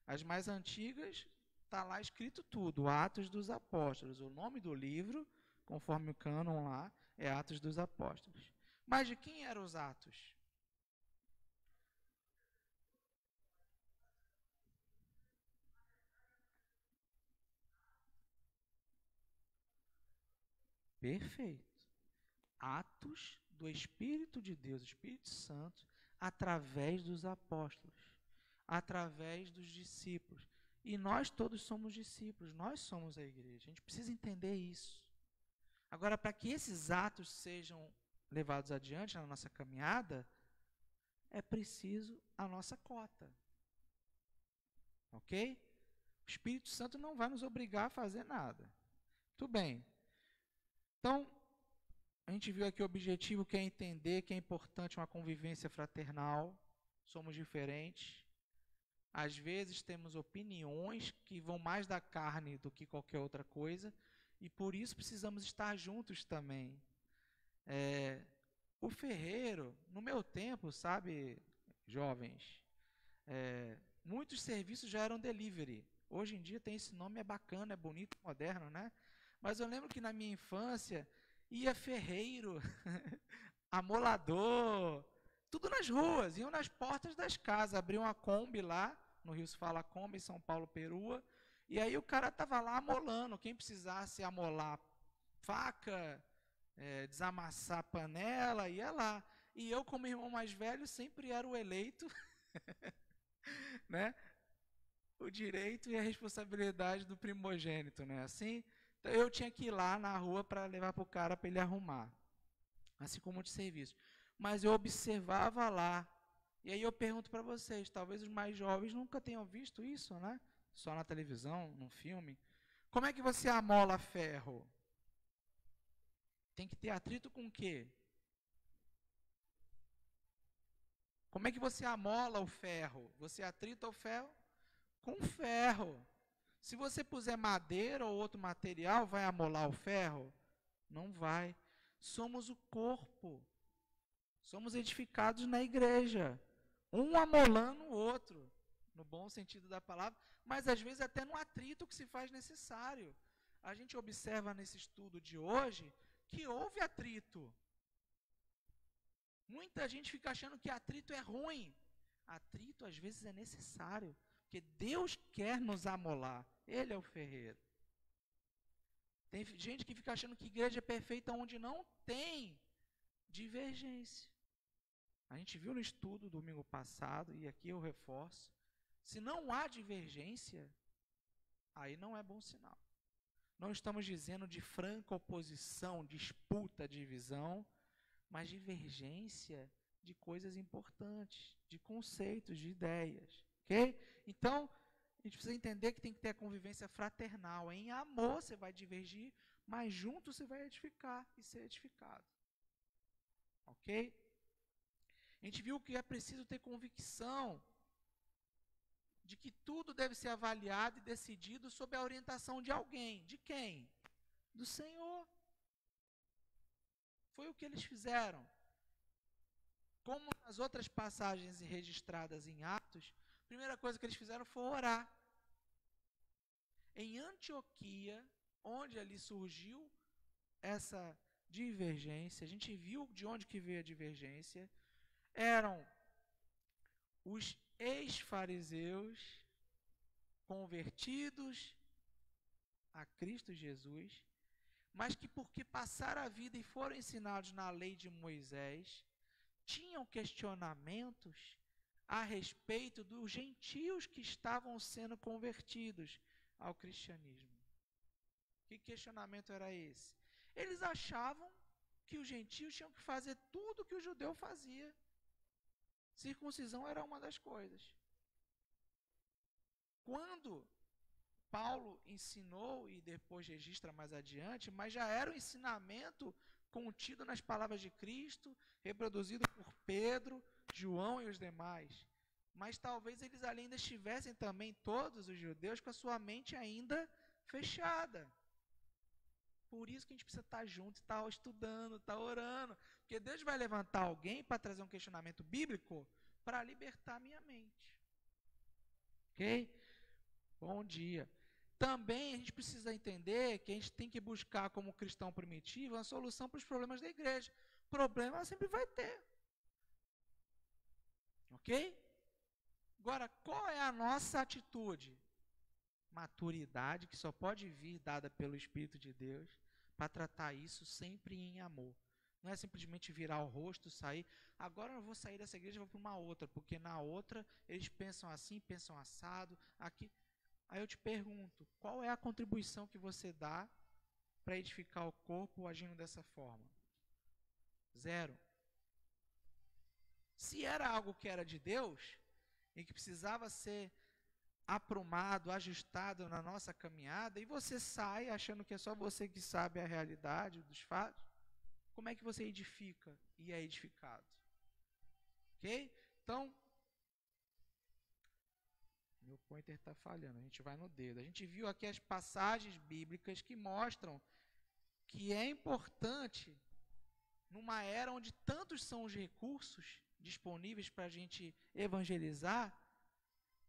As mais antigas, está lá escrito tudo, Atos dos Apóstolos. O nome do livro, conforme o cânon lá, é Atos dos Apóstolos. Mas de quem eram os Atos? Perfeito. Atos do Espírito de Deus, Espírito Santo, através dos apóstolos, através dos discípulos. E nós todos somos discípulos, nós somos a igreja. A gente precisa entender isso. Agora, para que esses atos sejam levados adiante na nossa caminhada, é preciso a nossa cota. Ok? O Espírito Santo não vai nos obrigar a fazer nada. Tudo bem. Então, a gente viu aqui o objetivo que é entender que é importante uma convivência fraternal. Somos diferentes. Às vezes temos opiniões que vão mais da carne do que qualquer outra coisa. E por isso precisamos estar juntos também. O ferreiro, no meu tempo, sabe, jovens, muitos serviços já eram delivery. Hoje em dia tem esse nome, é bacana, é bonito, moderno, né? Mas eu lembro que na minha infância ia ferreiro, amolador, tudo nas ruas, iam nas portas das casas, abriam uma Kombi lá, no Rio se fala Kombi, em São Paulo, Perua, e aí o cara estava lá amolando, quem precisasse amolar faca, desamassar panela, ia lá. E eu, como irmão mais velho, sempre era o eleito, né? O direito e a responsabilidade do primogênito, né? Assim, então eu tinha que ir lá na rua para levar para o cara para ele arrumar, assim como de serviço. Mas eu observava lá. E aí eu pergunto para vocês, talvez os mais jovens nunca tenham visto isso, né? Só na televisão, num filme. Como é que você amola ferro? Tem que ter atrito com o quê? Como é que você amola o ferro? Você atrita o ferro com ferro. Se você puser madeira ou outro material, vai amolar o ferro? Não vai. Somos o corpo. Somos edificados na igreja. Um amolando o outro, no bom sentido da palavra, mas às vezes até no atrito que se faz necessário. A gente observa nesse estudo de hoje que houve atrito. Muita gente fica achando que atrito é ruim. Atrito às vezes é necessário, porque Deus quer nos amolar. Ele é o ferreiro. Tem gente que fica achando que igreja é perfeita onde não tem divergência. A gente viu no estudo domingo passado, e aqui eu reforço, se não há divergência, aí não é bom sinal. Não estamos dizendo de franca oposição, disputa, divisão, mas divergência de coisas importantes, de conceitos, de ideias. Ok? Então, a gente precisa entender que tem que ter a convivência fraternal. Em amor você vai divergir, mas junto você vai edificar e ser edificado. Ok? A gente viu que é preciso ter convicção de que tudo deve ser avaliado e decidido sob a orientação de alguém. De quem? Do Senhor. Foi o que eles fizeram. Como nas outras passagens registradas em Atos, a primeira coisa que eles fizeram foi orar. Em Antioquia, onde ali surgiu essa divergência, a gente viu de onde que veio a divergência, eram os ex-fariseus convertidos a Cristo Jesus, mas que porque passaram a vida e foram ensinados na lei de Moisés, tinham questionamentos a respeito dos gentios que estavam sendo convertidos ao cristianismo. Que questionamento era esse? Eles achavam que os gentios tinham que fazer tudo que o judeu fazia. Circuncisão era uma das coisas. Quando Paulo ensinou, e depois registra mais adiante, mas já era o ensinamento contido nas palavras de Cristo, reproduzido por Pedro, João e os demais. Mas talvez eles ainda estivessem também, todos os judeus, com a sua mente ainda fechada. Por isso que a gente precisa estar junto, estar estudando, estar orando. Porque Deus vai levantar alguém para trazer um questionamento bíblico para libertar a minha mente. Ok? Bom dia. Também a gente precisa entender que a gente tem que buscar, como cristão primitivo, uma solução para os problemas da igreja. Problema sempre vai ter. Ok? Agora, qual é a nossa atitude? Maturidade, que só pode vir dada pelo Espírito de Deus, para tratar isso sempre em amor. Não é simplesmente virar o rosto, sair. Agora eu vou sair dessa igreja e vou para uma outra, porque na outra eles pensam assim, pensam assado, aqui. Aí eu te pergunto, qual é a contribuição que você dá para edificar o corpo agindo dessa forma? Zero. Se era algo que era de Deus, e que precisava ser aprumado, ajustado na nossa caminhada, e você sai achando que é só você que sabe a realidade dos fatos, como é que você edifica e é edificado? Ok? Então, meu pointer está falhando, a gente vai no dedo. A gente viu aqui as passagens bíblicas que mostram que é importante, numa era onde tantos são os recursos disponíveis para a gente evangelizar,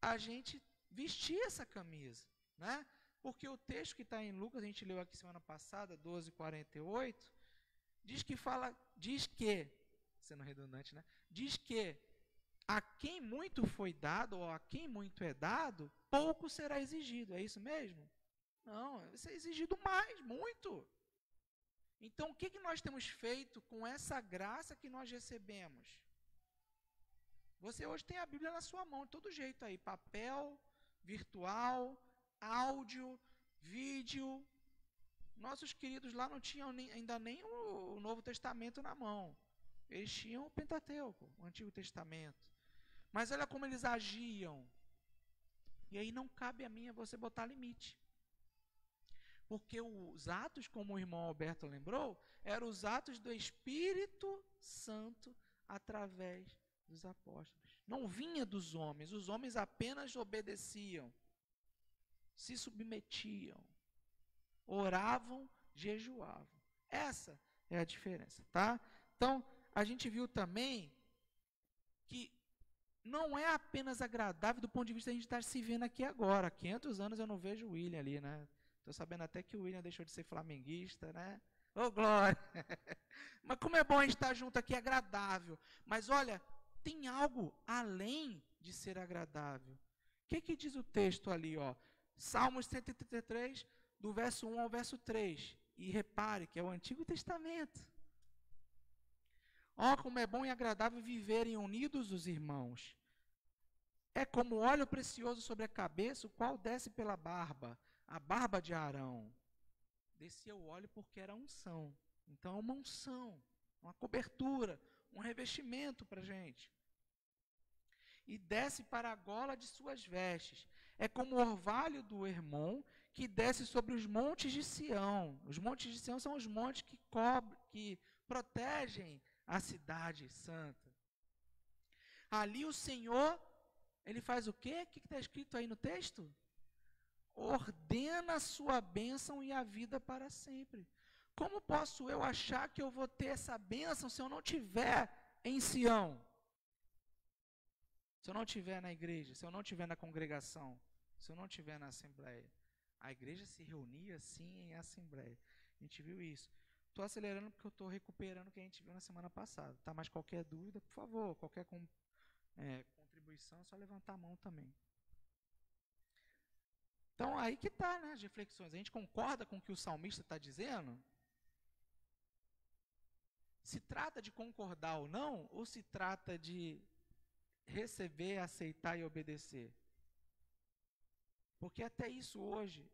a gente vestir essa camisa, né? Porque o texto que está em Lucas, a gente leu aqui semana passada, 12:48, diz que, sendo redundante, né? Diz que a quem muito foi dado, ou a quem muito é dado, pouco será exigido. É isso mesmo? Não, vai ser exigido mais, muito. Então, o que nós temos feito com essa graça que nós recebemos? Você hoje tem a Bíblia na sua mão, de todo jeito aí, papel, virtual, áudio, vídeo. Nossos queridos lá não tinham ainda nem o Novo Testamento na mão. Eles tinham o Pentateuco, o Antigo Testamento. Mas olha como eles agiam. E aí não cabe a mim a você botar limite. Porque os atos, como o irmão Alberto lembrou, eram os atos do Espírito Santo através dos apóstolos. Não vinha dos homens, os homens apenas obedeciam, se submetiam, oravam, jejuavam. Essa é a diferença, tá? Então, a gente viu também que não é apenas agradável do ponto de vista de a gente estar se vendo aqui agora. Há 500 anos eu não vejo o William ali, né? Estou sabendo até que o William deixou de ser flamenguista, né? Ô, glória! Mas como é bom a gente estar junto aqui, é agradável. Mas olha, tem algo além de ser agradável. O que diz o texto ali, ó? Salmos 133, do verso 1 ao verso 3. E repare que é o Antigo Testamento. Ó, como é bom e agradável viverem unidos os irmãos. É como óleo precioso sobre a cabeça, o qual desce pela barba, a barba de Arão. Descia o óleo porque era unção. Então é uma unção, uma cobertura, um revestimento para a gente. E desce para a gola de suas vestes. É como o orvalho do Hermon, que desce sobre os montes de Sião. Os montes de Sião são os montes que protegem a cidade santa. Ali o Senhor, ele faz o quê? O que está escrito aí no texto? Ordena a sua bênção e a vida para sempre. Como posso eu achar que eu vou ter essa bênção se eu não estiver em Sião? Se eu não estiver na igreja, se eu não estiver na congregação, se eu não estiver na assembleia. A igreja se reunia sim em assembleia. A gente viu isso. Estou acelerando porque eu estou recuperando o que a gente viu na semana passada. Tá? Mas qualquer dúvida, por favor, qualquer contribuição, é só levantar a mão também. Então, aí que está, né, as reflexões. A gente concorda com o que o salmista está dizendo? Se trata de concordar ou não, ou se trata de receber, aceitar e obedecer? Porque até isso hoje,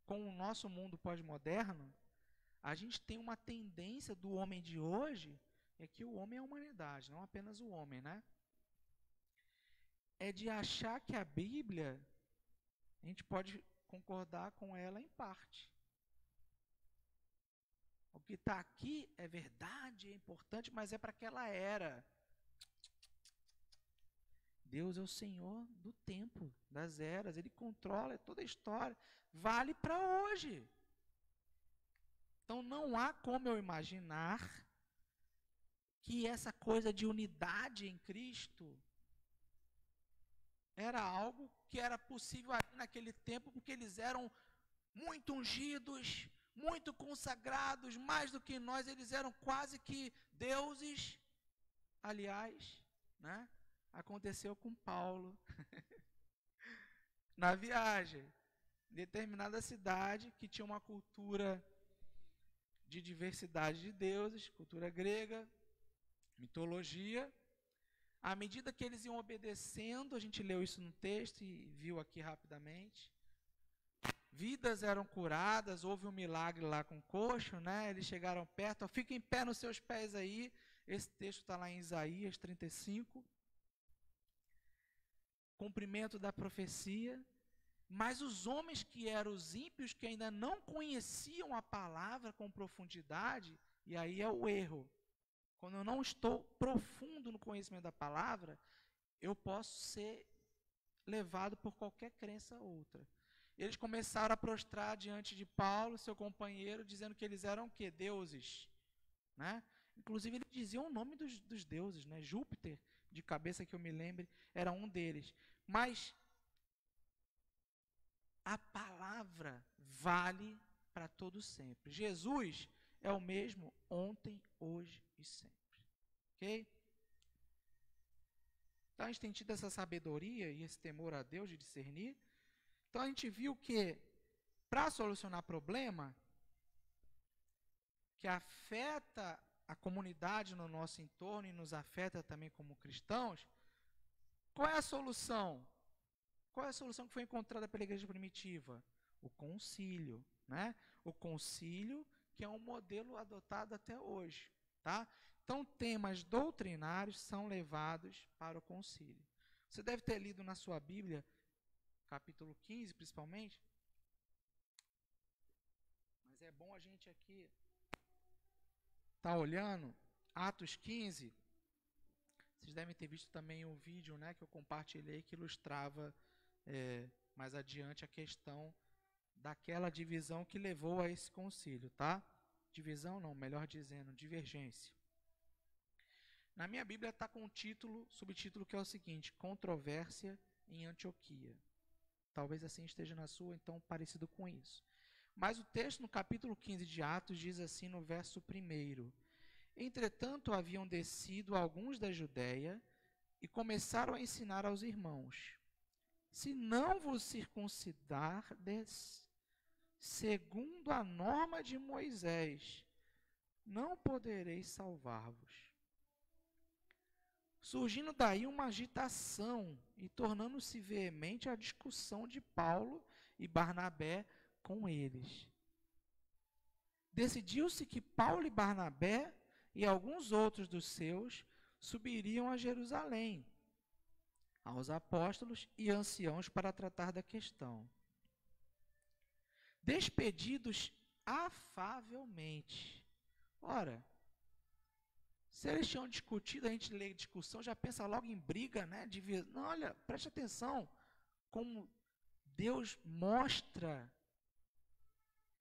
com o nosso mundo pós-moderno, a gente tem uma tendência do homem de hoje, é que o homem é a humanidade, não apenas o homem, né? É de achar que a Bíblia, a gente pode concordar com ela em parte. O que está aqui é verdade, é importante, mas é para aquela era. Deus é o Senhor do tempo, das eras, Ele controla toda a história, vale para hoje. Então não há como eu imaginar que essa coisa de unidade em Cristo era algo que era possível ali naquele tempo, porque eles eram muito ungidos, muito consagrados, mais do que nós, eles eram quase que deuses. Aliás, né? Aconteceu com Paulo, na viagem, em determinada cidade que tinha uma cultura de diversidade de deuses, cultura grega, mitologia. À medida que eles iam obedecendo, a gente leu isso no texto e viu aqui rapidamente, vidas eram curadas, houve um milagre lá com o coxo, né? Eles chegaram perto, ó, fiquem em pé nos seus pés aí. Esse texto está lá em Isaías 35. Cumprimento da profecia. Mas os homens que eram os ímpios, que ainda não conheciam a palavra com profundidade, e aí é o erro. Quando eu não estou profundo no conhecimento da palavra, eu posso ser levado por qualquer crença outra. Eles começaram a prostrar diante de Paulo, seu companheiro, dizendo que eles eram o quê? Deuses. Né? Inclusive, eles diziam o nome dos deuses. Né? Júpiter, de cabeça que eu me lembre, era um deles. Mas a palavra vale para todo sempre. Jesus é o mesmo ontem, hoje e sempre. Ok? Então a gente tem tido essa sabedoria e esse temor a Deus de discernir. Então a gente viu que para solucionar problema que afeta a comunidade no nosso entorno e nos afeta também como cristãos, qual é a solução? Qual é a solução que foi encontrada pela igreja primitiva? O concílio, né? O concílio, que é um modelo adotado até hoje, tá? Então, temas doutrinários são levados para o concílio. Você deve ter lido na sua Bíblia, capítulo 15, principalmente. Mas é bom a gente aqui estar olhando Atos 15. Vocês devem ter visto também um vídeo, né, que eu compartilhei que ilustrava mais adiante a questão daquela divisão que levou a esse concílio, tá? Divisão não, melhor dizendo, divergência. Na minha Bíblia está com um subtítulo que é o seguinte: Controvérsia em Antioquia. Talvez assim esteja na sua, então parecido com isso. Mas o texto no capítulo 15 de Atos diz assim no verso 1: Entretanto haviam descido alguns da Judéia e começaram a ensinar aos irmãos: se não vos circuncidardes, segundo a norma de Moisés, não podereis salvar-vos. Surgindo daí uma agitação e tornando-se veemente a discussão de Paulo e Barnabé com eles. Decidiu-se que Paulo e Barnabé e alguns outros dos seus subiriam a Jerusalém, aos apóstolos e anciãos para tratar da questão. Despedidos afavelmente. Ora, se eles tinham discutido, a gente lê discussão, já pensa logo em briga, né? Não, olha, preste atenção como Deus mostra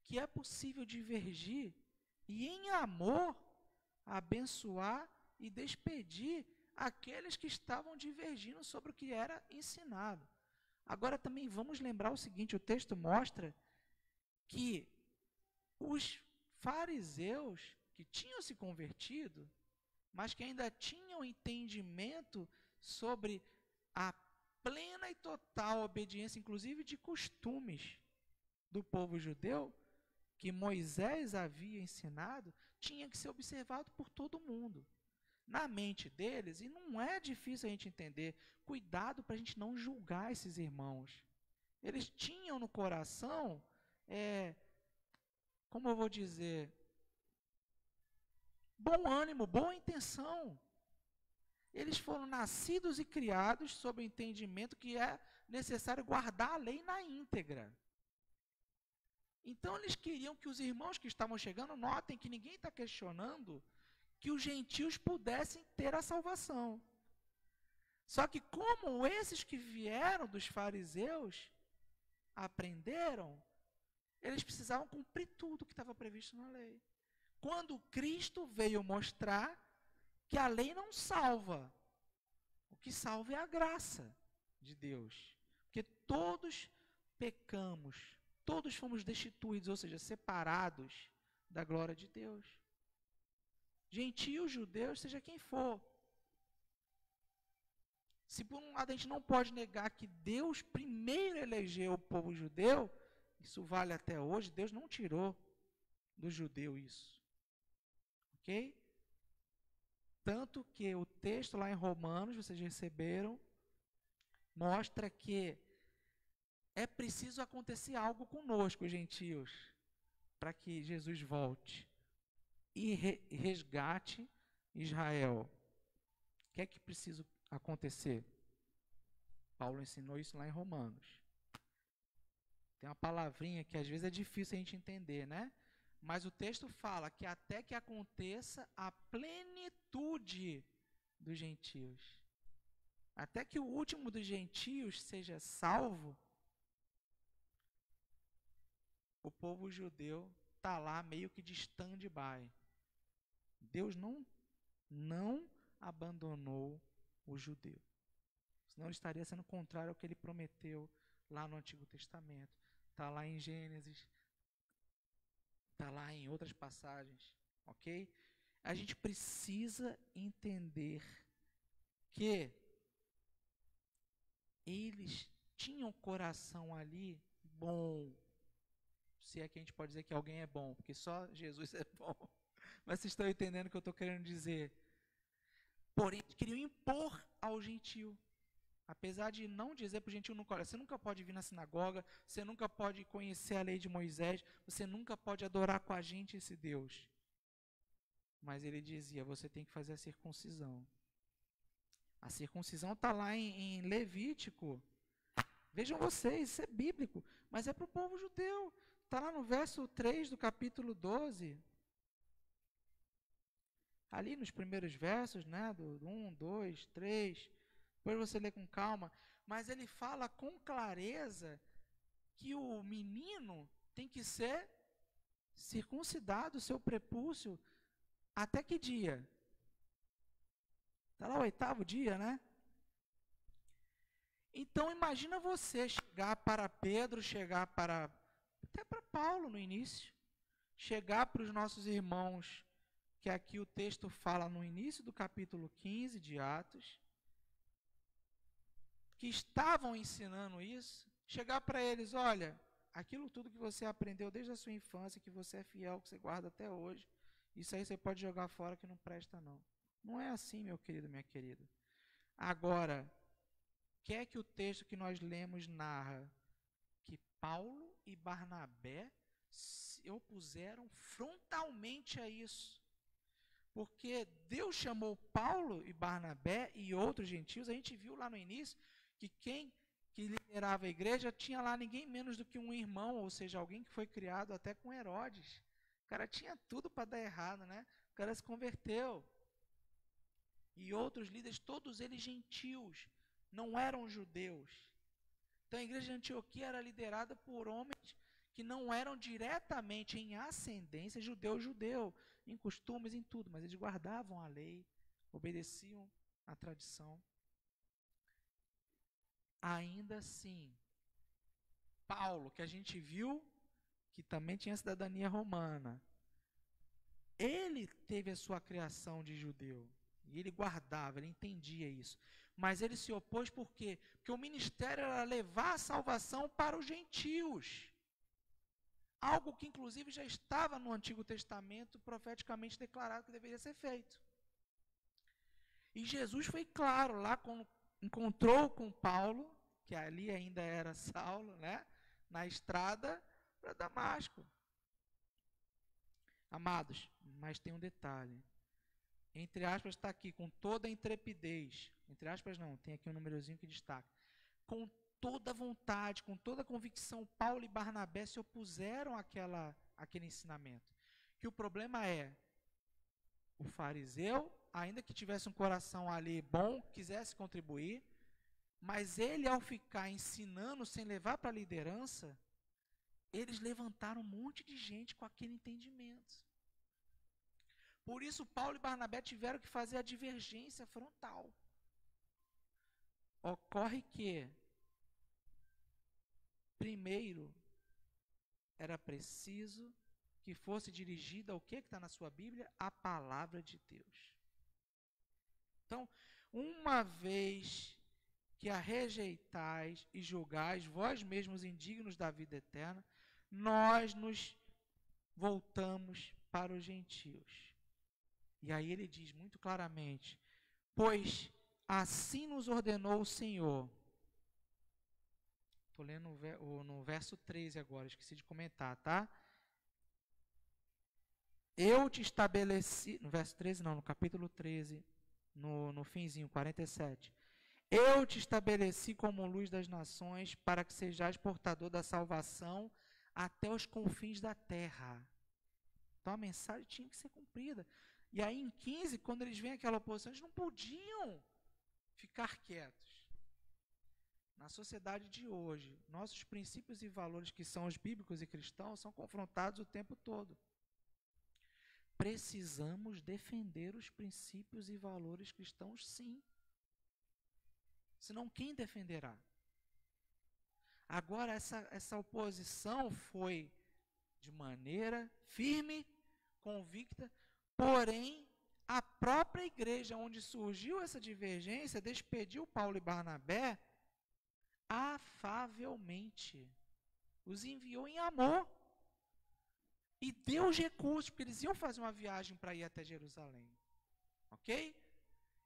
que é possível divergir e em amor abençoar e despedir aqueles que estavam divergindo sobre o que era ensinado. Agora também vamos lembrar o seguinte, o texto mostra que os fariseus que tinham se convertido, mas que ainda tinham entendimento sobre a plena e total obediência, inclusive de costumes do povo judeu, que Moisés havia ensinado, tinha que ser observado por todo mundo. Na mente deles, e não é difícil a gente entender, cuidado para a gente não julgar esses irmãos. Eles tinham no coração, como eu vou dizer, bom ânimo, boa intenção. Eles foram nascidos e criados sob o entendimento que é necessário guardar a lei na íntegra. Então eles queriam que os irmãos que estavam chegando notem que ninguém está questionando que os gentios pudessem ter a salvação. Só que como esses que vieram dos fariseus aprenderam, eles precisavam cumprir tudo que estava previsto na lei. Quando Cristo veio mostrar que a lei não salva, o que salva é a graça de Deus. Porque todos pecamos, todos fomos destituídos, ou seja, separados da glória de Deus. Gentios, judeus, seja quem for. Se por um lado a gente não pode negar que Deus primeiro elegeu o povo judeu, isso vale até hoje, Deus não tirou do judeu isso. Ok? Tanto que o texto lá em Romanos, vocês receberam, mostra que é preciso acontecer algo conosco, os gentios, para que Jesus volte e resgate Israel. O que é que precisa acontecer? Paulo ensinou isso lá em Romanos. Tem uma palavrinha que às vezes é difícil a gente entender, né? Mas o texto fala que até que aconteça a plenitude dos gentios. Até que o último dos gentios seja salvo, o povo judeu está lá meio que de stand-by. Deus não abandonou o judeu. Senão estaria sendo contrário ao que ele prometeu lá no Antigo Testamento. Está lá em Gênesis, está lá em outras passagens, ok? A gente precisa entender que eles tinham coração ali bom, se é que a gente pode dizer que alguém é bom, porque só Jesus é bom. Mas vocês estão entendendo o que eu estou querendo dizer. Porém, queriam impor ao gentio. Apesar de não dizer para o gentio nunca, olha, você nunca pode vir na sinagoga, você nunca pode conhecer a lei de Moisés, você nunca pode adorar com a gente esse Deus. Mas ele dizia, você tem que fazer a circuncisão. A circuncisão está lá em Levítico. Vejam vocês, isso é bíblico, mas é para o povo judeu. Está lá no verso 3 do capítulo 12. Ali nos primeiros versos, né, do 1, 2, 3, depois você lê com calma, mas ele fala com clareza que o menino tem que ser circuncidado, o seu prepúcio, até que dia? Está lá o 8º dia, né? Então imagina você chegar para Pedro, chegar para até para Paulo no início, chegar para os nossos irmãos, que aqui o texto fala no início do capítulo 15 de Atos, que estavam ensinando isso, chegar para eles, olha, aquilo tudo que você aprendeu desde a sua infância, que você é fiel, que você guarda até hoje, isso aí você pode jogar fora que não presta não. Não é assim, meu querido, minha querida. Agora, que é que o texto que nós lemos narra? Que Paulo e Barnabé se opuseram frontalmente a isso. Porque Deus chamou Paulo e Barnabé e outros gentios, a gente viu lá no início que quem que liderava a igreja tinha lá ninguém menos do que um irmão, ou seja, alguém que foi criado até com Herodes. O cara tinha tudo para dar errado, né? O cara se converteu. E outros líderes, todos eles gentios, não eram judeus. Então a igreja de Antioquia era liderada por homens que não eram diretamente em ascendência judeu, em costumes, em tudo, mas eles guardavam a lei, obedeciam à tradição. Ainda assim, Paulo, que a gente viu que também tinha cidadania romana, ele teve a sua criação de judeu. E ele guardava, ele entendia isso. Mas ele se opôs por quê? Porque o ministério era levar a salvação para os gentios. Algo que inclusive já estava no Antigo Testamento profeticamente declarado que deveria ser feito. E Jesus foi claro lá quando encontrou com Paulo, que ali ainda era Saulo, né, na estrada para Damasco. Amados, mas tem um detalhe. Entre aspas está aqui, com toda a intrepidez. Entre aspas não, tem aqui um númerozinho que destaca. Com toda vontade, com toda convicção, Paulo e Barnabé se opuseram àquele ensinamento. Que o problema é, o fariseu, ainda que tivesse um coração ali bom, quisesse contribuir, mas ele, ao ficar ensinando sem levar para a liderança, eles levantaram um monte de gente com aquele entendimento. Por isso, Paulo e Barnabé tiveram que fazer a divergência frontal. Ocorre que, primeiro, era preciso que fosse dirigida ao que está na sua Bíblia? A palavra de Deus. Então, uma vez que a rejeitais e julgais, vós mesmos indignos da vida eterna, nós nos voltamos para os gentios. E aí ele diz muito claramente, pois assim nos ordenou o Senhor. Estou lendo no verso 13 agora, esqueci de comentar, tá? Eu te estabeleci, no verso 13 não, no capítulo 13, no finzinho, 47. Eu te estabeleci como luz das nações, para que sejais portador da salvação até os confins da terra. Então a mensagem tinha que ser cumprida. E aí em 15, quando eles veem aquela oposição, eles não podiam ficar quietos. Na sociedade de hoje, nossos princípios e valores, que são os bíblicos e cristãos, são confrontados o tempo todo. Precisamos defender os princípios e valores cristãos, sim. Senão quem defenderá? Agora, essa oposição foi de maneira firme, convicta, porém, a própria igreja onde surgiu essa divergência despediu Paulo e Barnabé afavelmente. Os enviou em amor. E deu os recursos, porque eles iam fazer uma viagem para ir até Jerusalém. Ok?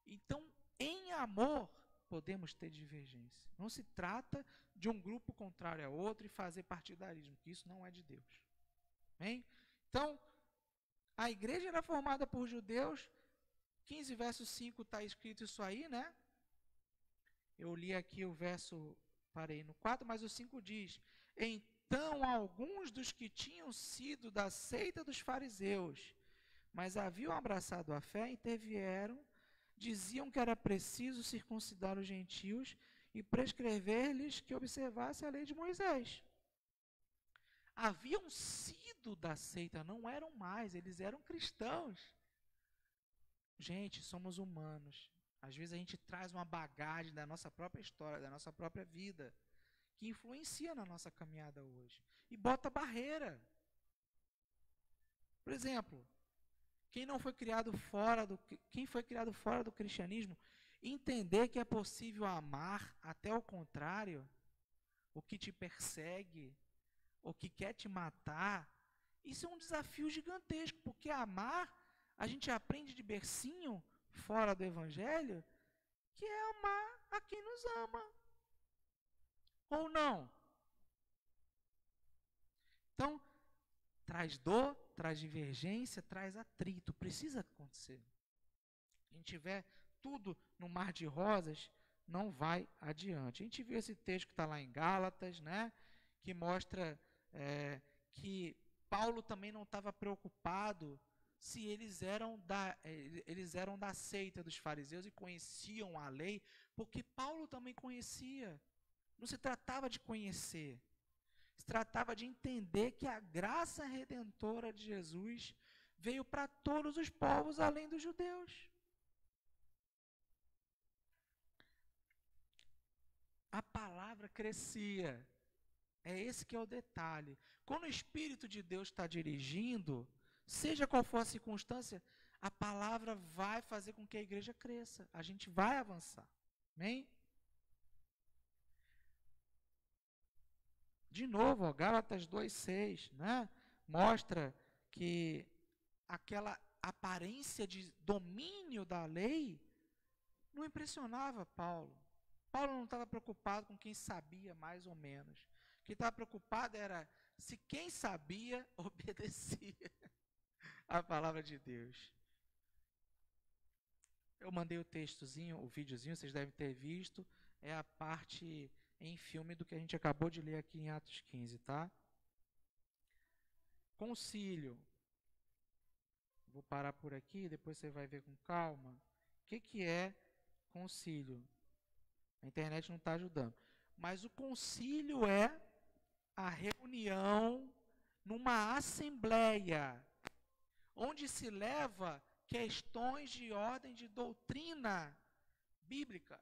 Então, em amor, podemos ter divergência. Não se trata de um grupo contrário a outro e fazer partidarismo, que isso não é de Deus. Amém? Então, a igreja era formada por judeus, 15 verso 5 está escrito isso aí, né? Eu li aqui o verso, parei no 4, mas o 5 diz, então alguns dos que tinham sido da seita dos fariseus, mas haviam abraçado a fé, intervieram, diziam que era preciso circuncidar os gentios e prescrever-lhes que observassem a lei de Moisés. Haviam sido da seita, não eram mais, eles eram cristãos. Gente, somos humanos. Às vezes a gente traz uma bagagem da nossa própria história, da nossa própria vida, que influencia na nossa caminhada hoje. E bota barreira. Por exemplo, quem foi criado fora do cristianismo, entender que é possível amar até o contrário, o que te persegue, ou que quer te matar, isso é um desafio gigantesco, porque amar, a gente aprende de bercinho, fora do Evangelho, que é amar a quem nos ama. Ou não? Então, traz dor, traz divergência, traz atrito. Precisa acontecer. Se a gente tiver tudo no mar de rosas, não vai adiante. A gente viu esse texto que está lá em Gálatas, né, que mostra que Paulo também não estava preocupado se eles eram da seita dos fariseus e conheciam a lei, porque Paulo também conhecia. Não se tratava de conhecer, se tratava de entender que a graça redentora de Jesus veio para todos os povos, além dos judeus. A palavra crescia. É esse que é o detalhe. Quando o Espírito de Deus está dirigindo, seja qual for a circunstância, a palavra vai fazer com que a igreja cresça. A gente vai avançar. Amém? De novo, ó, Gálatas 2,6, né? Mostra que aquela aparência de domínio da lei não impressionava Paulo. Paulo não estava preocupado com quem sabia mais ou menos. O que estava preocupado era se quem sabia obedecia a palavra de Deus. Eu mandei o textozinho, o videozinho, vocês devem ter visto. É a parte em filme do que a gente acabou de ler aqui em Atos 15, tá? Concílio. Vou parar por aqui, depois você vai ver com calma. O que é concílio? A internet não está ajudando. Mas o concílio é a reunião numa assembleia, onde se leva questões de ordem de doutrina bíblica,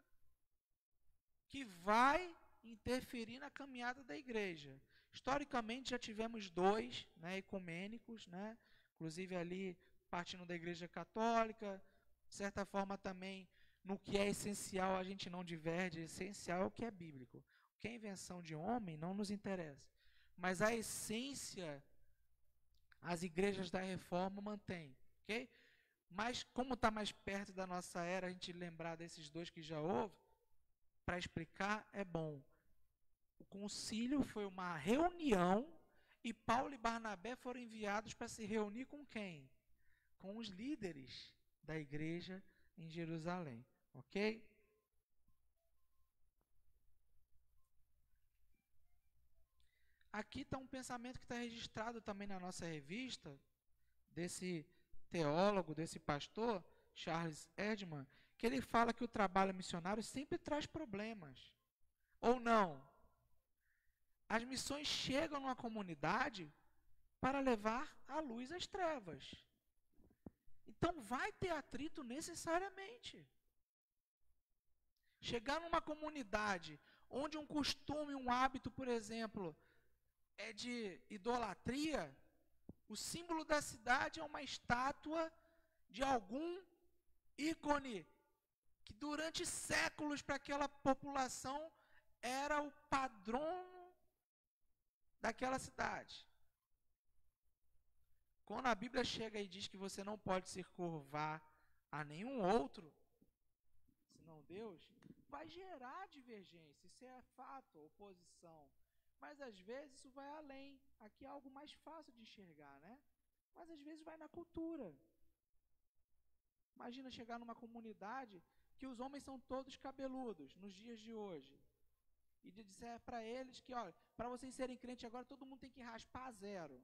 que vai interferir na caminhada da igreja. Historicamente já tivemos dois, né, ecumênicos, né, inclusive ali partindo da igreja católica, de certa forma também no que é essencial a gente não diverge, essencial é o que é bíblico. O que é invenção de homem não nos interessa. Mas a essência, as igrejas da reforma mantêm, ok? Mas como está mais perto da nossa era, a gente lembrar desses dois que já houve, para explicar é bom. O concílio foi uma reunião e Paulo e Barnabé foram enviados para se reunir com quem? Com os líderes da igreja em Jerusalém, ok? Aqui está um pensamento que está registrado também na nossa revista, desse teólogo, desse pastor, Charles Erdman, que ele fala que o trabalho missionário sempre traz problemas. Ou não? As missões chegam numa comunidade para levar a luz às trevas. Então vai ter atrito necessariamente. Chegar numa comunidade onde um costume, um hábito, por exemplo, é de idolatria, o símbolo da cidade é uma estátua de algum ícone que durante séculos para aquela população era o padrão daquela cidade. Quando a Bíblia chega e diz que você não pode se curvar a nenhum outro, senão Deus, vai gerar divergência, isso é fato, oposição. Mas às vezes isso vai além. Aqui é algo mais fácil de enxergar, né? Mas às vezes vai na cultura. Imagina chegar numa comunidade que os homens são todos cabeludos nos dias de hoje. E disser para eles que, olha, para vocês serem crentes agora, todo mundo tem que raspar zero.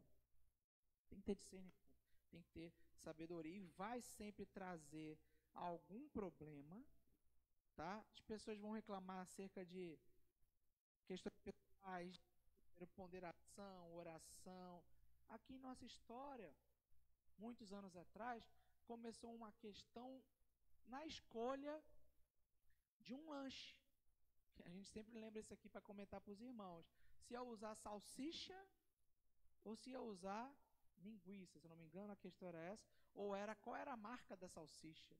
Tem que ter discernimento, tem que ter sabedoria. E vai sempre trazer algum problema, tá? As pessoas vão reclamar acerca de questões pessoais, ponderação, oração. Aqui em nossa história, muitos anos atrás, começou uma questão na escolha de um lanche. A gente sempre lembra isso aqui para comentar para os irmãos. Se ia usar salsicha ou se ia usar linguiça. Se eu não me engano, a questão era essa. Ou era qual era a marca da salsicha.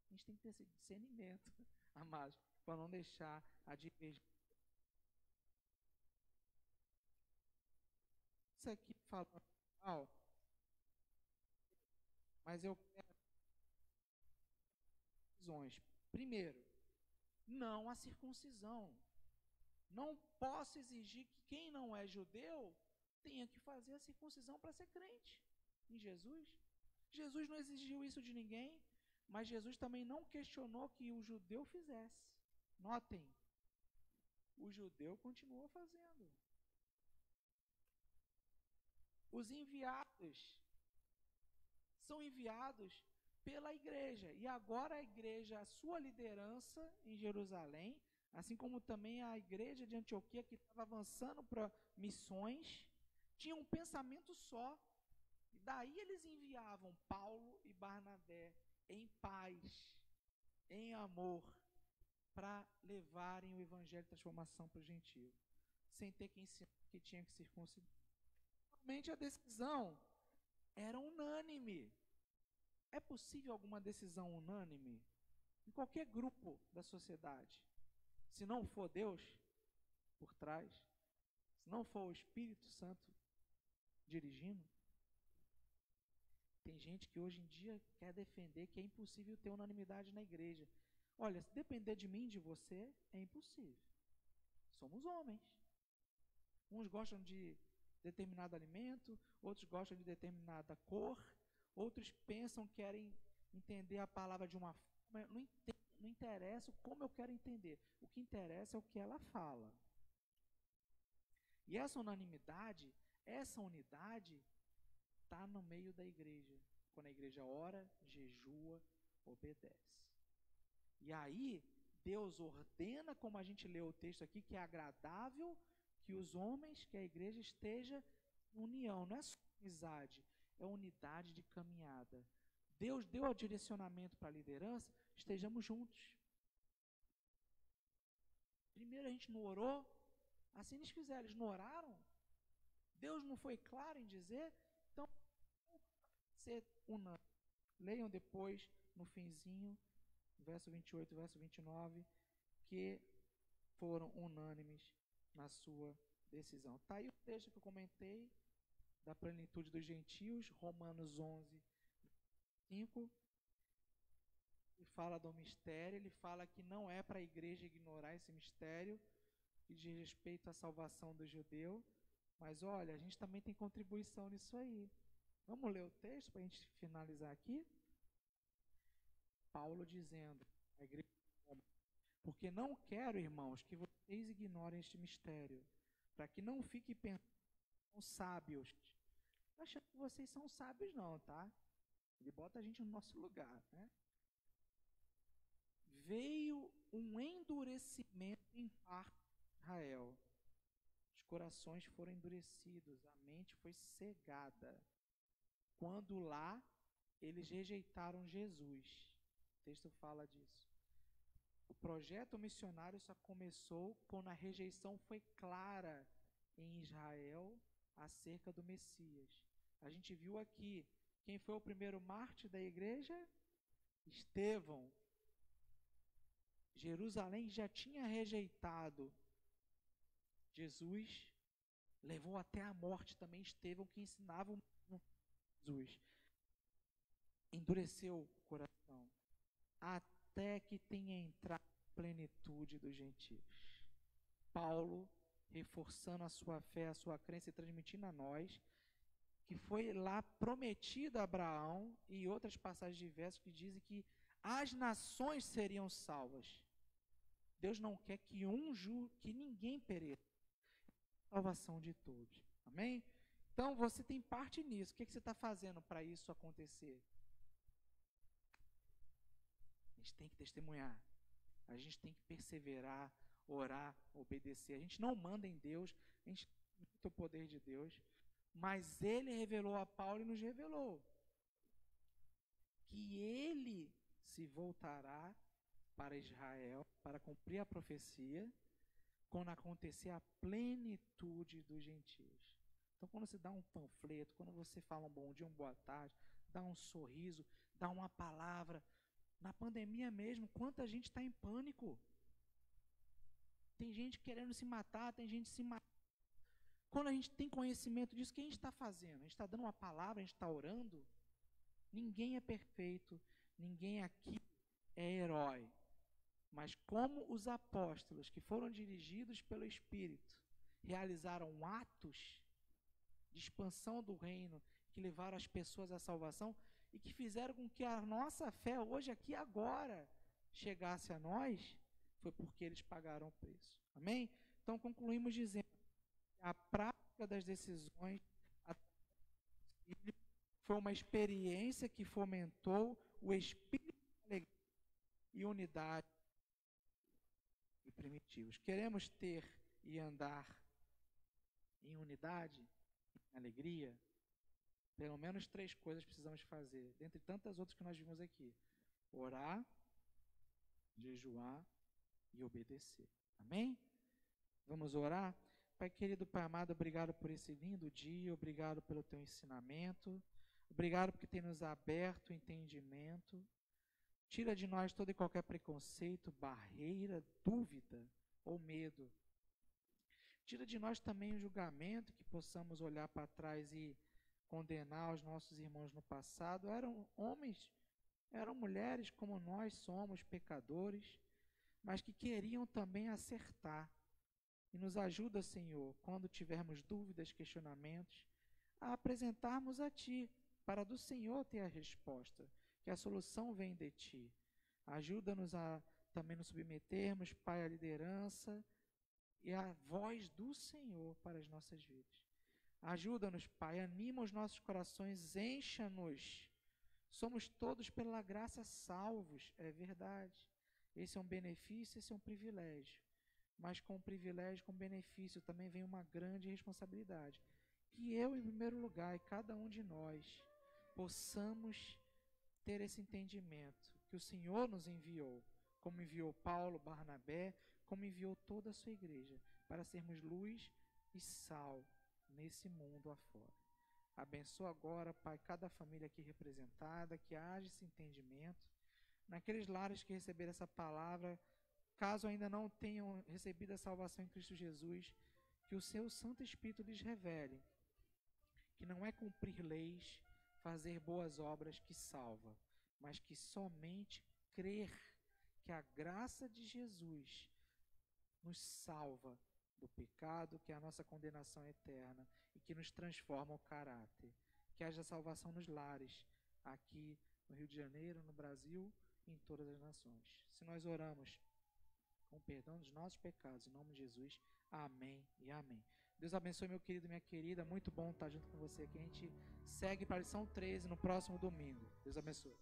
A gente tem que ter esse discernimento, amados, para não deixar a divergência. isso aqui falando mal, mas eu quero visões. Primeiro, não a circuncisão. Não posso exigir que quem não é judeu tenha que fazer a circuncisão para ser crente em Jesus. Jesus não exigiu isso de ninguém, mas Jesus também não questionou que o judeu fizesse. Notem, o judeu continuou fazendo. Os enviados são enviados pela igreja, e agora a igreja, a sua liderança em Jerusalém, assim como também a igreja de Antioquia, que estava avançando para missões, tinha um pensamento só. E daí eles enviavam Paulo e Barnabé em paz, em amor, para levarem o evangelho de transformação para os gentios, sem ter que ensinar que tinha que circuncidar. Realmente a decisão era unânime. É possível alguma decisão unânime em qualquer grupo da sociedade? Se não for Deus por trás, se não for o Espírito Santo dirigindo. Tem gente que hoje em dia quer defender que é impossível ter unanimidade na igreja. Olha, se depender de mim, de você, é impossível. Somos homens. Uns gostam de determinado alimento, outros gostam de determinada cor, outros pensam, querem entender a palavra de uma forma. Não interessa como eu quero entender. O que interessa é o que ela fala. E essa unanimidade, essa unidade, está no meio da igreja. Quando a igreja ora, jejua, obedece. E aí, Deus ordena, como a gente leu o texto aqui, que é agradável que os homens, que a igreja esteja em união. Não é só amizade, é unidade de caminhada. Deus deu o direcionamento para a liderança, estejamos juntos. Primeiro a gente não orou, assim eles fizeram, eles não oraram. Deus não foi claro em dizer, então, ser unânime. Leiam depois, no finzinho, verso 28, verso 29, que foram unânimes na sua decisão. Está aí o texto que eu comentei, da plenitude dos gentios, Romanos 11, 5. Ele fala do mistério, ele fala que não é para a igreja ignorar esse mistério, que diz respeito à salvação do judeu, mas olha, a gente também tem contribuição nisso aí. Vamos ler o texto para a gente finalizar aqui? Paulo dizendo, a igreja, porque não quero, irmãos, que vocês ignorem este mistério, para que não fiquem pensando sábios. Não achando que vocês são sábios não, tá? Ele bota a gente no nosso lugar, né? Veio um endurecimento em parte de Israel. Os corações foram endurecidos, a mente foi cegada. Quando lá eles rejeitaram Jesus. O texto fala disso. O projeto missionário só começou quando a rejeição foi clara em Israel acerca do Messias. A gente viu aqui, quem foi o primeiro mártir da igreja? Estevão. Jerusalém já tinha rejeitado Jesus, levou até a morte também Estevão, que ensinava Jesus. Endureceu o coração, até que tenha entrado a plenitude dos gentios. Paulo, reforçando a sua fé, a sua crença e transmitindo a nós, que foi lá prometido a Abraão, e outras passagens diversas que dizem que as nações seriam salvas. Deus não quer que que ninguém pereça. Salvação de todos. Amém? Então você tem parte nisso. O que você está fazendo para isso acontecer? A gente tem que testemunhar. A gente tem que perseverar, orar, obedecer. A gente não manda em Deus, a gente tem o poder de Deus, mas Ele revelou a Paulo e nos revelou que Ele se voltará para Israel, para cumprir a profecia, quando acontecer a plenitude dos gentios. Então, quando você dá um panfleto, quando você fala um bom dia, uma boa tarde, dá um sorriso, dá uma palavra, na pandemia mesmo, quanta gente está em pânico. Tem gente querendo se matar, tem gente se matando. Quando a gente tem conhecimento disso, o que a gente está fazendo? A gente está dando uma palavra, a gente está orando? Ninguém é perfeito, ninguém aqui é herói. Mas como os apóstolos que foram dirigidos pelo Espírito realizaram atos de expansão do reino, que levaram as pessoas à salvação e que fizeram com que a nossa fé hoje, aqui agora, chegasse a nós, foi porque eles pagaram o preço. Amém? Então concluímos dizendo que a prática das decisões foi uma experiência que fomentou o espírito de alegria e unidade e primitivos. Queremos ter e andar em unidade, em alegria? Pelo menos 3 coisas precisamos fazer, dentre tantas outras que nós vimos aqui: orar, jejuar e obedecer. Amém? Vamos orar? Pai querido, Pai amado, obrigado por esse lindo dia, obrigado pelo teu ensinamento, obrigado porque tem nos aberto o entendimento. Tira de nós todo e qualquer preconceito, barreira, dúvida ou medo. Tira de nós também o julgamento, que possamos olhar para trás e condenar os nossos irmãos no passado. Eram homens, eram mulheres como nós somos, pecadores, mas que queriam também acertar. E nos ajuda, Senhor, quando tivermos dúvidas, questionamentos, a apresentarmos a Ti, para do Senhor ter a resposta, que a solução vem de Ti. Ajuda-nos a também nos submetermos, Pai, à liderança e à voz do Senhor para as nossas vidas. Ajuda-nos, Pai, anima os nossos corações, encha-nos. Somos todos pela graça salvos, é verdade. Esse é um benefício, esse é um privilégio. Mas com o privilégio, com o benefício, também vem uma grande responsabilidade. Que eu, em primeiro lugar, e cada um de nós, possamos ter esse entendimento que o Senhor nos enviou, como enviou Paulo, Barnabé, como enviou toda a sua igreja, para sermos luz e sal nesse mundo afora. Abençoa agora, Pai, cada família aqui representada, que haja esse entendimento. Naqueles lares que receberam essa palavra, caso ainda não tenham recebido a salvação em Cristo Jesus, que o seu Santo Espírito lhes revele que não é cumprir leis, fazer boas obras que salva, mas que somente crer que a graça de Jesus nos salva do pecado, que é a nossa condenação eterna e que nos transforma o caráter. Que haja salvação nos lares, aqui no Rio de Janeiro, no Brasil e em todas as nações. Se nós oramos com perdão dos nossos pecados, em nome de Jesus, amém e amém. Deus abençoe, meu querido e minha querida, muito bom estar junto com você aqui. A gente segue para a lição 13 no próximo domingo. Deus abençoe.